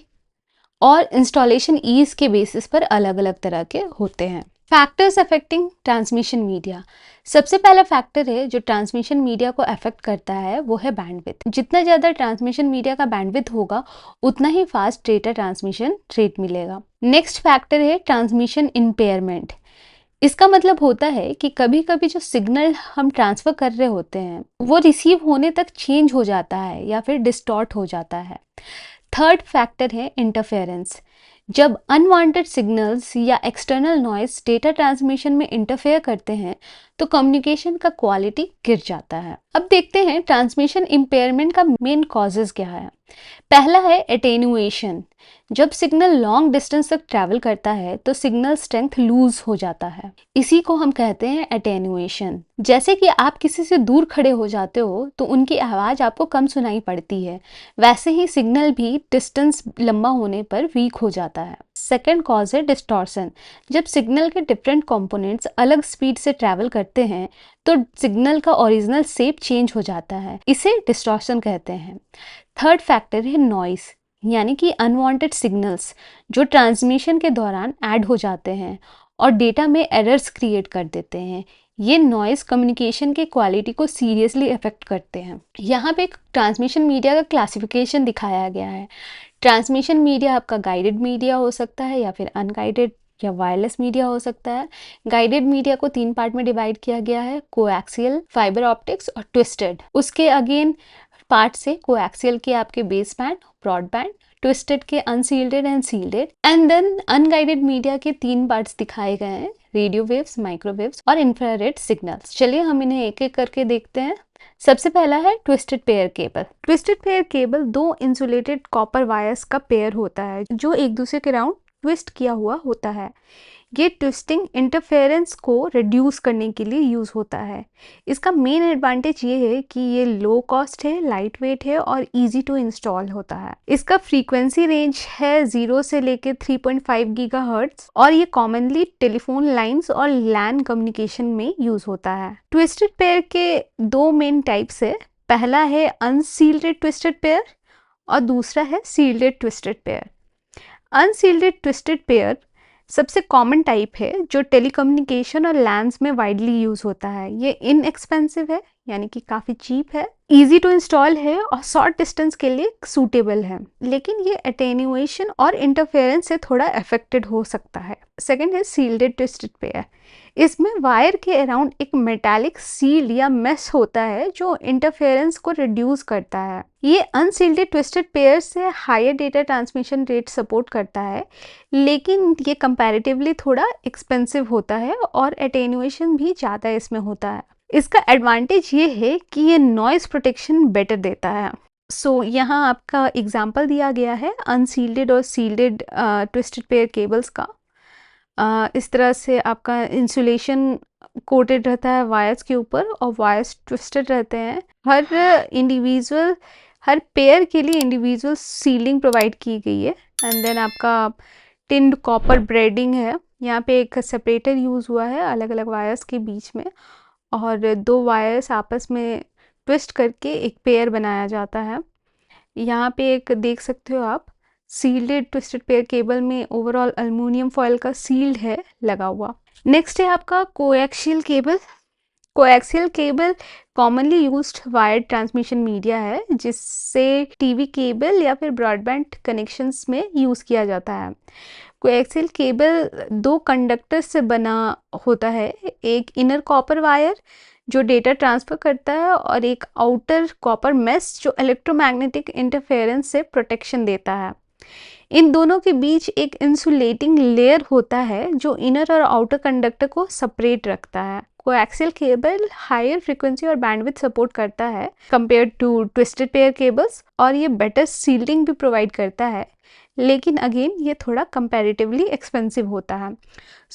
और इंस्टॉलेशन ईज के बेसिस पर अलग अलग तरह के होते हैं। Factors affecting transmission media. सबसे पहला फैक्टर है जो ट्रांसमिशन मीडिया को अफेक्ट करता है वो है बैंडविड्थ। जितना ज़्यादा ट्रांसमिशन मीडिया का बैंडविड्थ होगा उतना ही फास्ट डेटा ट्रांसमिशन रेट मिलेगा। नेक्स्ट फैक्टर है ट्रांसमिशन इम्पेयरमेंट। इसका मतलब होता है कि कभी कभी जो सिग्नल हम ट्रांसफ़र कर रहे होते हैं वो रिसीव होने तक चेंज हो जाता है या फिर डिस्टॉर्ट हो जाता है। थर्ड फैक्टर है इंटरफेरेंस। जब अनवांटेड सिग्नल्स या एक्सटर्नल नॉइस डेटा ट्रांसमिशन में इंटरफेयर करते हैं तो कम्युनिकेशन का क्वालिटी गिर जाता है। अब देखते हैं ट्रांसमिशन इम्पेयरमेंट का मेन कॉजेज क्या है। पहला है एटेन्युएशन। जब सिग्नल लॉन्ग डिस्टेंस तक ट्रैवल करता है तो सिग्नल स्ट्रेंथ लूज हो जाता है, इसी को हम कहते हैं एटेन्युएशन। जैसे कि आप किसी से दूर खड़े हो जाते हो तो उनकी आवाज़ आपको कम सुनाई पड़ती है, वैसे ही सिग्नल भी डिस्टेंस लंबा होने पर वीक हो जाता है। सेकेंड कॉज है डिस्टॉर्शन। जब सिग्नल के डिफरेंट कंपोनेंट्स अलग स्पीड से ट्रैवल करते हैं तो सिग्नल का ओरिजिनल शेप चेंज हो जाता है, इसे डिस्टॉर्शन कहते हैं। थर्ड फैक्टर है नॉइस, यानी कि अनवांटेड सिग्नल्स जो ट्रांसमिशन के दौरान ऐड हो जाते हैं और डेटा में एरर्स क्रिएट कर देते हैं। ये नॉइस कम्युनिकेशन के क्वालिटी को सीरियसली अफेक्ट करते हैं। यहाँ पे एक ट्रांसमिशन मीडिया का क्लासिफिकेशन दिखाया गया है। ट्रांसमिशन मीडिया आपका गाइडेड मीडिया हो सकता है या फिर अनगाइडेड या वायरलेस मीडिया हो सकता है। गाइडेड मीडिया को 3 पार्ट में डिवाइड किया गया है, कोएक्सियल, फाइबर ऑप्टिक्स और ट्विस्टेड। उसके अगेन पार्ट से कोएक्सियल के आपके बेस बैंड, ब्रॉडबैंड, ट्विस्टेड के unshielded and shielded. And then unguided media के 3 पार्ट्स दिखाए गए हैं, रेडियो वेव्स, माइक्रोवेव्स और इंफ्रारेड सिग्नल्स। चलिए हम इन्हें एक एक करके देखते हैं। सबसे पहला है twisted pair cable. Twisted pair cable 2 insulated copper wires का पेयर होता है जो एक दूसरे के राउंड ट्विस्ट किया हुआ होता है। ये ट्विस्टिंग इंटरफेरेंस को रिड्यूस करने के लिए यूज़ होता है। इसका मेन एडवांटेज ये है कि ये लो कॉस्ट है, लाइट वेट है और इजी टू इंस्टॉल होता है। इसका फ्रीक्वेंसी रेंज है 0 से लेकर 3.5 गीगाहर्ट्ज और ये कॉमनली टेलीफोन लाइंस और लैन कम्युनिकेशन में यूज़ होता है। ट्विस्टेड पेयर के दो मेन टाइप्स है। पहला है अनसील्डेड ट्विस्टेड पेयर और दूसरा है shielded twisted pair. Unshielded twisted pair सबसे कॉमन टाइप है जो टेलीकम्युनिकेशन और लैंस में वाइडली यूज होता है। ये इनएक्सपेंसिव है, यानी कि काफ़ी चीप है, इजी टू इंस्टॉल है और शॉर्ट डिस्टेंस के लिए सूटेबल है, लेकिन ये अटेन्यूएशन और इंटरफेरेंस से थोड़ा अफेक्टेड हो सकता है। सेकेंड है सील्डेड ट्विस्टेड पेयर। इसमें वायर के अराउंड एक मेटालिक सील्ड या मेश होता है जो इंटरफेरेंस को रिड्यूस करता है। ये अनसील्डेड ट्विस्टेड पेयर से higher data transmission rate support करता है, लेकिन ये कंपैरेटिवली थोड़ा एक्सपेंसिव होता है और अटेन्यूएशन भी ज़्यादा इसमें होता है। इसका एडवांटेज ये है कि ये नॉइज़ प्रोटेक्शन बेटर देता है। यहाँ आपका एग्जांपल दिया गया है अनसील्डेड और सील्डेड ट्विस्टेड पेयर केबल्स का। इस तरह से आपका इंसुलेशन कोटेड रहता है वायर्स के ऊपर और वायर्स ट्विस्टेड रहते हैं। हर पेयर के लिए इंडिविजुअल सीलिंग प्रोवाइड की गई है। एंड देन आपका टिन्ड कॉपर ब्रेडिंग है। यहाँ पे एक सेपरेटर यूज़ हुआ है अलग अलग वायर्स के बीच में, और दो वायर्स आपस में ट्विस्ट करके एक पेयर बनाया जाता है। यहाँ पे एक देख सकते हो आप सील्डेड ट्विस्टेड पेयर केबल में ओवरऑल अल्युमिनियम फॉयल का सील्ड है लगा हुआ। नेक्स्ट है आपका coaxial cable. Coaxial cable commonly used wired transmission media है जिससे टीवी केबल या फिर ब्रॉडबैंड कनेक्शंस में यूज़ किया जाता है। कोएक्सियल केबल दो कंडक्टर से बना होता है, एक इनर कॉपर वायर जो डेटा ट्रांसफ़र करता है और एक आउटर कॉपर मेश जो इलेक्ट्रोमैग्नेटिक इंटरफेरेंस से प्रोटेक्शन देता है। इन दोनों के बीच एक इंसुलेटिंग लेयर होता है जो इनर और आउटर कंडक्टर को सेपरेट रखता है। कोएक्सियल केबल हायर फ्रीक्वेंसी और बैंडविड्थ सपोर्ट करता है compare to twisted pair cables, और ये बेटर सील्डिंग भी प्रोवाइड करता है, लेकिन अगेन ये थोड़ा कंपैरेटिवली एक्सपेंसिव होता है।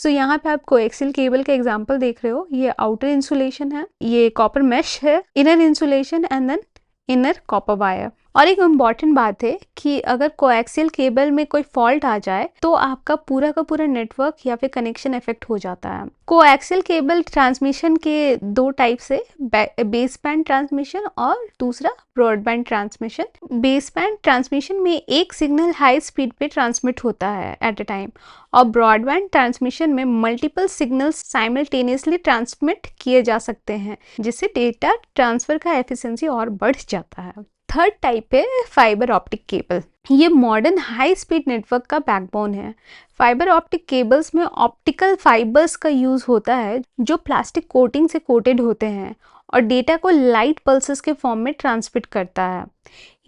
यहाँ पे आप कोएक्सियल केबल का एग्जांपल देख रहे हो। ये आउटर इंसुलेशन है, ये कॉपर मेश है, inner insulation and then inner copper wire. और एक इम्पॉर्टेंट बात है कि अगर कोएक्सियल केबल में कोई फॉल्ट आ जाए तो आपका पूरा का पूरा नेटवर्क या फिर कनेक्शन इफेक्ट हो जाता है। कोएक्सियल केबल ट्रांसमिशन के दो टाइप्स है, बेस बैंड ट्रांसमिशन और दूसरा broadband transmission. Base band transmission में एक सिग्नल हाई स्पीड पे ट्रांसमिट होता है एट अ टाइम, और ब्रॉडबैंड ट्रांसमिशन में मल्टीपल सिग्नल्स साइमल्टेनियसली ट्रांसमिट किए जा सकते हैं, जिससे डेटा ट्रांसफर का एफिशिएंसी और बढ़ जाता है। थर्ड टाइप है फाइबर ऑप्टिक केबल। ये मॉडर्न हाई स्पीड नेटवर्क का बैकबोन है। फाइबर ऑप्टिक केबल्स में ऑप्टिकल फाइबर्स का यूज़ होता है जो प्लास्टिक कोटिंग से कोटेड होते हैं और डेटा को लाइट पल्सेस के फॉर्म में ट्रांसमिट करता है।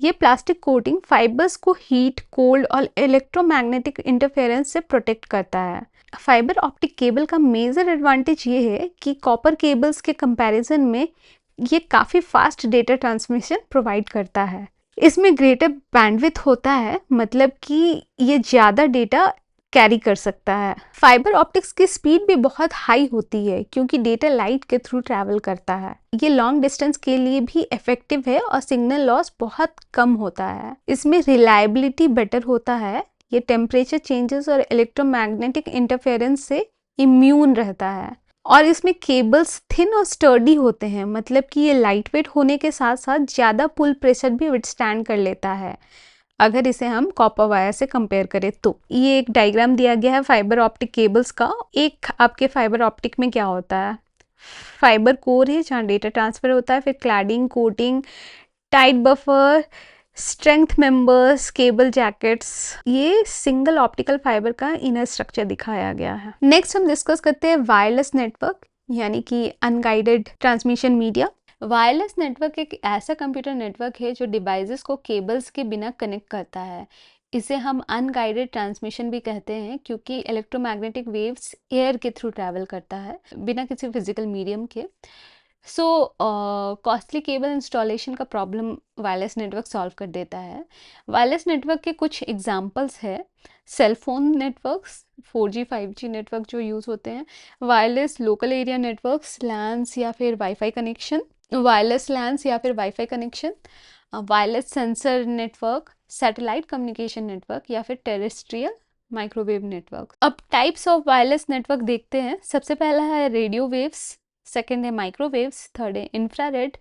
ये प्लास्टिक कोटिंग फाइबर्स को हीट, कोल्ड और इलेक्ट्रोमैग्नेटिक इंटरफेरेंस से प्रोटेक्ट करता है। फाइबर ऑप्टिक केबल का मेजर एडवांटेज ये है कि कॉपर केबल्स के कंपैरिजन में ये काफ़ी फास्ट डेटा ट्रांसमिशन प्रोवाइड करता है। इसमें ग्रेटर बैंडविड्थ होता है, मतलब कि ये ज़्यादा डेटा कैरी कर सकता है। फाइबर ऑप्टिक्स की स्पीड भी बहुत हाई होती है क्योंकि डेटा लाइट के थ्रू ट्रैवल करता है। ये लॉन्ग डिस्टेंस के लिए भी इफेक्टिव है और सिग्नल लॉस बहुत कम होता है। इसमें रिलायबिलिटी बेटर होता है। ये टेम्परेचर चेंजेस और इलेक्ट्रोमैग्नेटिक इंटरफेरेंस से इम्यून रहता है, और इसमें केबल्स थिन और स्टर्डी होते हैं, मतलब कि ये लाइट वेट होने के साथ साथ ज़्यादा पुल प्रेशर भी विथस्टैंड कर लेता है अगर इसे हम कॉपर वायर से कंपेयर करें तो। ये एक डायग्राम दिया गया है फाइबर ऑप्टिक केबल्स का। एक आपके फाइबर ऑप्टिक में क्या होता है, फाइबर कोर है जहाँ डेटा ट्रांसफर होता है, फिर cladding, coating, tight buffer, strength members, cable jackets, ये सिंगल ऑप्टिकल फाइबर का इनर स्ट्रक्चर दिखाया गया है। नेक्स्ट हम डिस्कस करते हैं वायरलेस नेटवर्क, यानी कि unguided transmission media. Wireless network एक ऐसा कंप्यूटर नेटवर्क है जो डिवाइसेस को केबल्स के बिना कनेक्ट करता है। इसे हम अनगाइडेड ट्रांसमिशन भी कहते हैं क्योंकि इलेक्ट्रोमैग्नेटिक वेव्स एयर के थ्रू ट्रैवल करता है बिना किसी फिजिकल मीडियम के। सो कॉस्टली केबल इंस्टॉलेशन का प्रॉब्लम वायरलेस नेटवर्क सॉल्व कर देता है। वायरलेस नेटवर्क के कुछ एग्जांपल्स है cell phone networks, 4G 5G network जो यूज़ होते हैं, wireless local area networks, LANs या फिर वाईफाई कनेक्शन, वायरलेस लैन्स या फिर Wi-Fi connection, wireless sensor network, satellite communication network या फिर टेरेस्ट्रियल माइक्रोवेव नेटवर्क। अब टाइप्स ऑफ वायरलेस नेटवर्क देखते हैं। सबसे पहला है रेडियो वेव्स, सेकेंड है माइक्रोवेव्स, थर्ड है इंफ्रारेड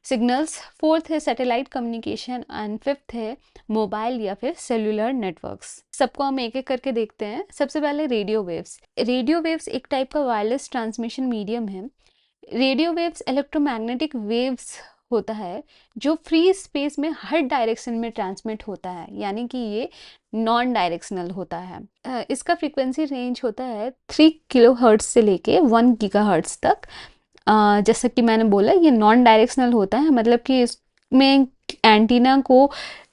सिग्नल्स, फोर्थ है सैटेलाइट कम्युनिकेशन एंड फिफ्थ है मोबाइल या फिर सेलुलर नेटवर्क्स। सबको हम एक एक करके देखते हैं। सबसे पहले रेडियो वेव्स। रेडियो वेव्स एक टाइप का वायरलेस ट्रांसमिशन मीडियम है। रेडियो वेव्स इलेक्ट्रोमैग्नेटिक वेव्स होता है जो फ्री स्पेस में हर डायरेक्शन में ट्रांसमिट होता है, यानी कि ये नॉन डायरेक्शनल होता है। इसका फ्रीक्वेंसी रेंज होता है 3 किलोहर्ट्ज से लेके 1 गीगाहर्ट्ज तक। जैसा कि मैंने बोला ये नॉन डायरेक्शनल होता है, मतलब कि इसमें एंटीना को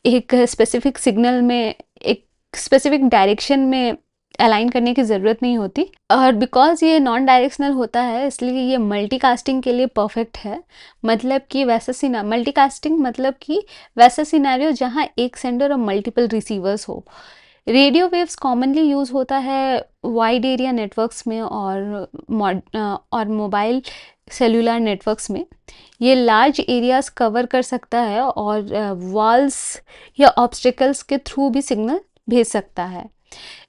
एक स्पेसिफिक सिग्नल में एक स्पेसिफिक डायरेक्शन में अलाइन करने की ज़रूरत नहीं होती, और बिकॉज ये नॉन डायरेक्शनल होता है इसलिए ये मल्टीकास्टिंग के लिए परफेक्ट है। मतलब कि वैसा मल्टीकास्टिंग मतलब कि वैसा सिनेरियो जहाँ एक सेंडर और मल्टीपल रिसीवर्स हो। रेडियो वेव्स कॉमनली यूज़ होता है वाइड एरिया नेटवर्क्स में और मोबाइल सेलुलर नेटवर्क्स में। ये लार्ज एरियाज कवर कर सकता है और वॉल्स या ऑब्स्टिकल्स के थ्रू भी सिग्नल भेज सकता है।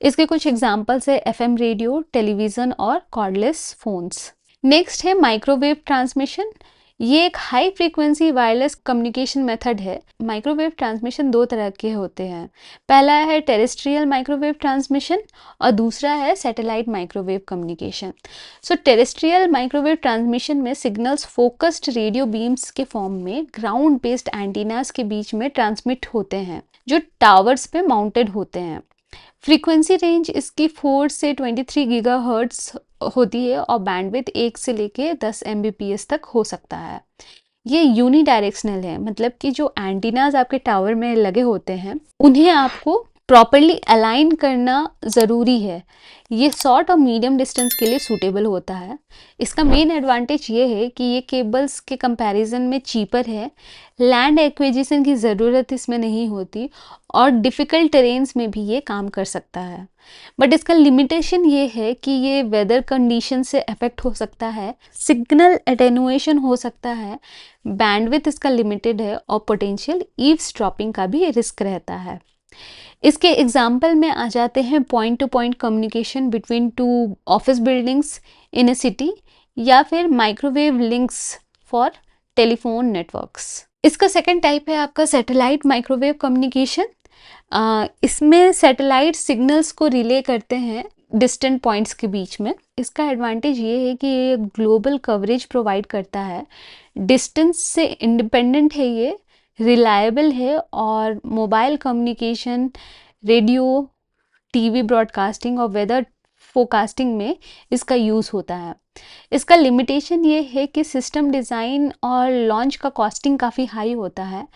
इसके कुछ एग्जांपल्स है एफएम रेडियो, टेलीविज़न और कॉर्डलेस फोन्स। नेक्स्ट है माइक्रोवेव ट्रांसमिशन। ये एक high frequency wireless communication method है। माइक्रोवेव ट्रांसमिशन दो तरह के होते हैं। पहला है टेरेस्ट्रियल माइक्रोवेव ट्रांसमिशन और दूसरा है सैटेलाइट माइक्रोवेव कम्युनिकेशन। सो टेरेस्ट्रियल माइक्रोवेव ट्रांसमिशन में सिग्नल्स फोकस्ड रेडियो बीम्स के फॉर्म में ग्राउंड बेस्ड एंटीनास के बीच में ट्रांसमिट होते हैं जो टावर्स पे माउंटेड होते हैं। फ्रीक्वेंसी रेंज इसकी 4 से 23 गीगाहर्ट्ज होती है और बैंडविड्थ 1 से लेके 10 Mbps तक हो सकता है। ये यूनी डायरेक्शनल है, मतलब कि जो एंटीनाज आपके टावर में लगे होते हैं उन्हें आपको प्रॉपरली अलाइन करना ज़रूरी है। ये शॉर्ट और मीडियम डिस्टेंस के लिए सूटेबल होता है। इसका मेन एडवांटेज ये है कि ये केबल्स के कंपैरिजन में चीपर है, लैंड एक्विजिशन की ज़रूरत इसमें नहीं होती और डिफ़िकल्ट टेरेन्स में भी ये काम कर सकता है। बट इसका लिमिटेशन ये है कि ये वेदर कंडीशन से अफेक्ट हो सकता है, सिग्नल एटेनुएशन हो सकता है, बैंडविड्थ इसका लिमिटेड है और पोटेंशियल ईव्सड्रॉपिंग का भी रिस्क रहता है। इसके एग्जाम्पल में आ जाते हैं point two point communication between two office buildings इन ए सिटी या फिर microwave links for telephone networks. इसका सेकंड टाइप है आपका सैटेलाइट माइक्रोवेव कम्युनिकेशन। इसमें सैटेलाइट सिग्नल्स को रिले करते हैं डिस्टेंट पॉइंट्स के बीच में। इसका एडवांटेज ये है कि ये ग्लोबल कवरेज प्रोवाइड करता है, डिस्टेंस से इंडिपेंडेंट है, ये रिलायबल है और mobile communication, radio, TV broadcasting और वेदर फोरकास्टिंग में इसका यूज़ होता है। इसका लिमिटेशन ये है कि सिस्टम डिज़ाइन और लॉन्च का कॉस्टिंग काफ़ी हाई होता है।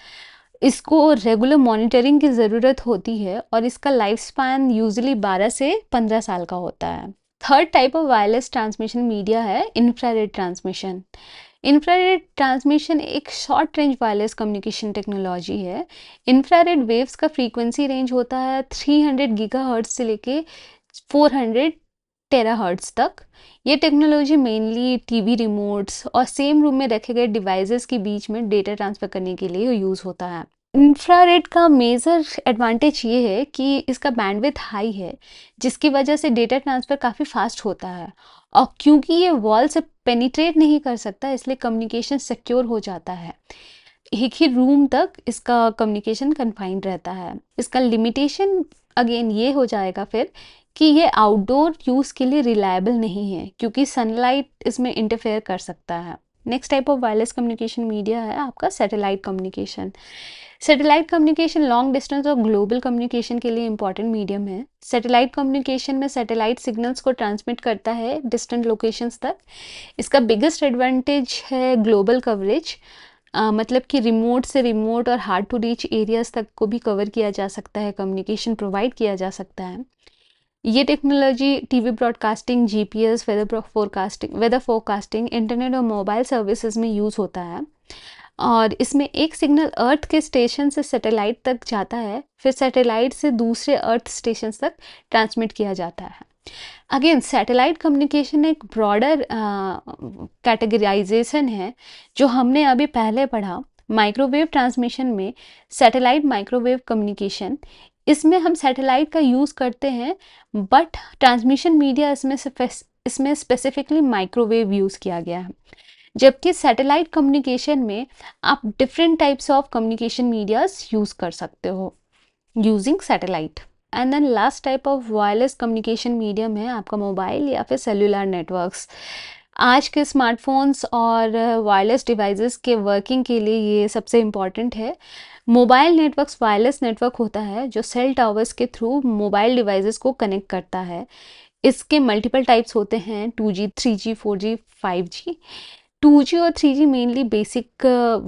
इसको रेगुलर मॉनिटरिंग की ज़रूरत होती है और इसका लाइफ स्पैन यूजुअली 12 से 15 साल का होता है। Third type of wireless transmission media है इंफ्रारेड ट्रांसमिशन। इंफ्रारेड ट्रांसमिशन एक short range wireless communication technology है। इंफ्रारेड वेव्स का फ्रीक्वेंसी रेंज होता है 300 गीगाहर्ट्ज से लेके 400 टेराहर्ट्ज तक। ये टेक्नोलॉजी मेनली टीवी रिमोट्स और सेम रूम में रखे गए डिवाइसेस के बीच में डेटा ट्रांसफ़र करने के लिए यूज़ होता है। इंफ्रारेड का मेजर एडवांटेज ये है कि इसका बैंडविड्थ हाई है, जिसकी वजह से डेटा ट्रांसफ़र काफ़ी फास्ट होता है और क्योंकि ये वॉल से पेनिट्रेट नहीं कर सकता इसलिए कम्युनिकेशन सिक्योर हो जाता है। एक ही रूम तक इसका कम्युनिकेशन कन्फाइंड रहता है। इसका लिमिटेशन अगेन ये हो जाएगा फिर कि ये आउटडोर यूज़ के लिए रिलायबल नहीं है क्योंकि सनलाइट इसमें इंटरफेयर कर सकता है। Next type of wireless communication media है आपका satellite communication. Satellite communication long distance और ग्लोबल कम्युनिकेशन के लिए इंपॉर्टेंट मीडियम है। सैटेलाइट कम्युनिकेशन में सैटेलाइट सिग्नल्स को ट्रांसमिट करता है डिस्टेंट लोकेशंस तक। इसका बिगेस्ट एडवांटेज है ग्लोबल कवरेज, मतलब कि रिमोट से रिमोट और हार्ड टू रीच एरियाज तक को भी कवर किया जा सकता है, कम्युनिकेशन प्रोवाइड किया जा सकता है। ये technology TV broadcasting, GPS, weather forecasting, internet और मोबाइल सर्विसेज में यूज़ होता है। और इसमें एक सिग्नल अर्थ के स्टेशन से सैटेलाइट तक जाता है, फिर सैटेलाइट से दूसरे अर्थ स्टेशन तक ट्रांसमिट किया जाता है। अगेन सैटेलाइट कम्युनिकेशन एक ब्रॉडर कैटेगराइजेशन है जो हमने अभी पहले पढ़ा। माइक्रोवेव ट्रांसमिशन में सैटेलाइट माइक्रोवेव कम्युनिकेशन, इसमें हम सैटेलाइट का यूज़ करते हैं बट ट्रांसमिशन मीडिया इसमें स्पेसिफिकली माइक्रोवेव यूज़ किया गया है। जबकि सैटेलाइट कम्युनिकेशन में आप different types of communication medias use कर सकते हो using satellite. And then last type of wireless communication medium है आपका मोबाइल या फिर सेलुलर नेटवर्क्स। आज के स्मार्टफोन्स और वायरलेस डिवाइसेस के वर्किंग के लिए ये सबसे इम्पॉर्टेंट है। मोबाइल नेटवर्क्स वायरलेस नेटवर्क होता है जो सेल टावर्स के थ्रू मोबाइल डिवाइसेस को कनेक्ट करता है। इसके मल्टीपल टाइप्स होते हैं 2G, 3G, 4G, 5G। 2G और 3G mainly basic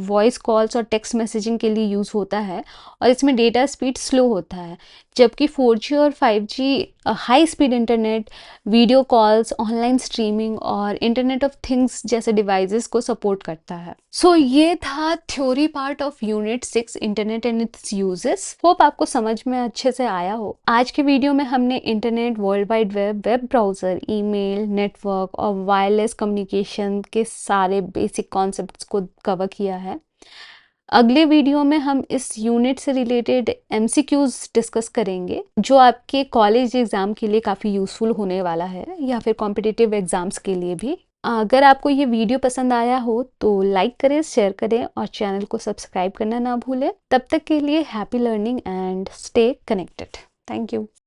voice calls और टेक्स्ट मैसेजिंग के लिए यूज़ होता है और इसमें डेटा स्पीड स्लो होता है। जबकि 4G और 5G high speed internet, video calls, online streaming और इंटरनेट ऑफ थिंग्स जैसे डिवाइसेस को सपोर्ट करता है। सो ये था theory part of unit 6 internet and it's uses. Hope आपको समझ में अच्छे से आया हो। आज के वीडियो में हमने internet, world wide web, web browser, email, network और वायरलेस कम्युनिकेशन के सारे बेसिक कॉन्सेप्ट्स को कवर किया है। अगले वीडियो में हम इस यूनिट से रिलेटेड MCQs डिस्कस करेंगे जो आपके कॉलेज एग्ज़ाम के लिए काफ़ी यूज़फुल होने वाला है या फिर कॉम्पिटिटिव एग्ज़ाम्स के लिए भी। अगर आपको ये वीडियो पसंद आया हो तो लाइक करें, शेयर करें और चैनल को सब्सक्राइब करना ना भूलें। तब तक के लिए happy learning and stay connected. Thank you.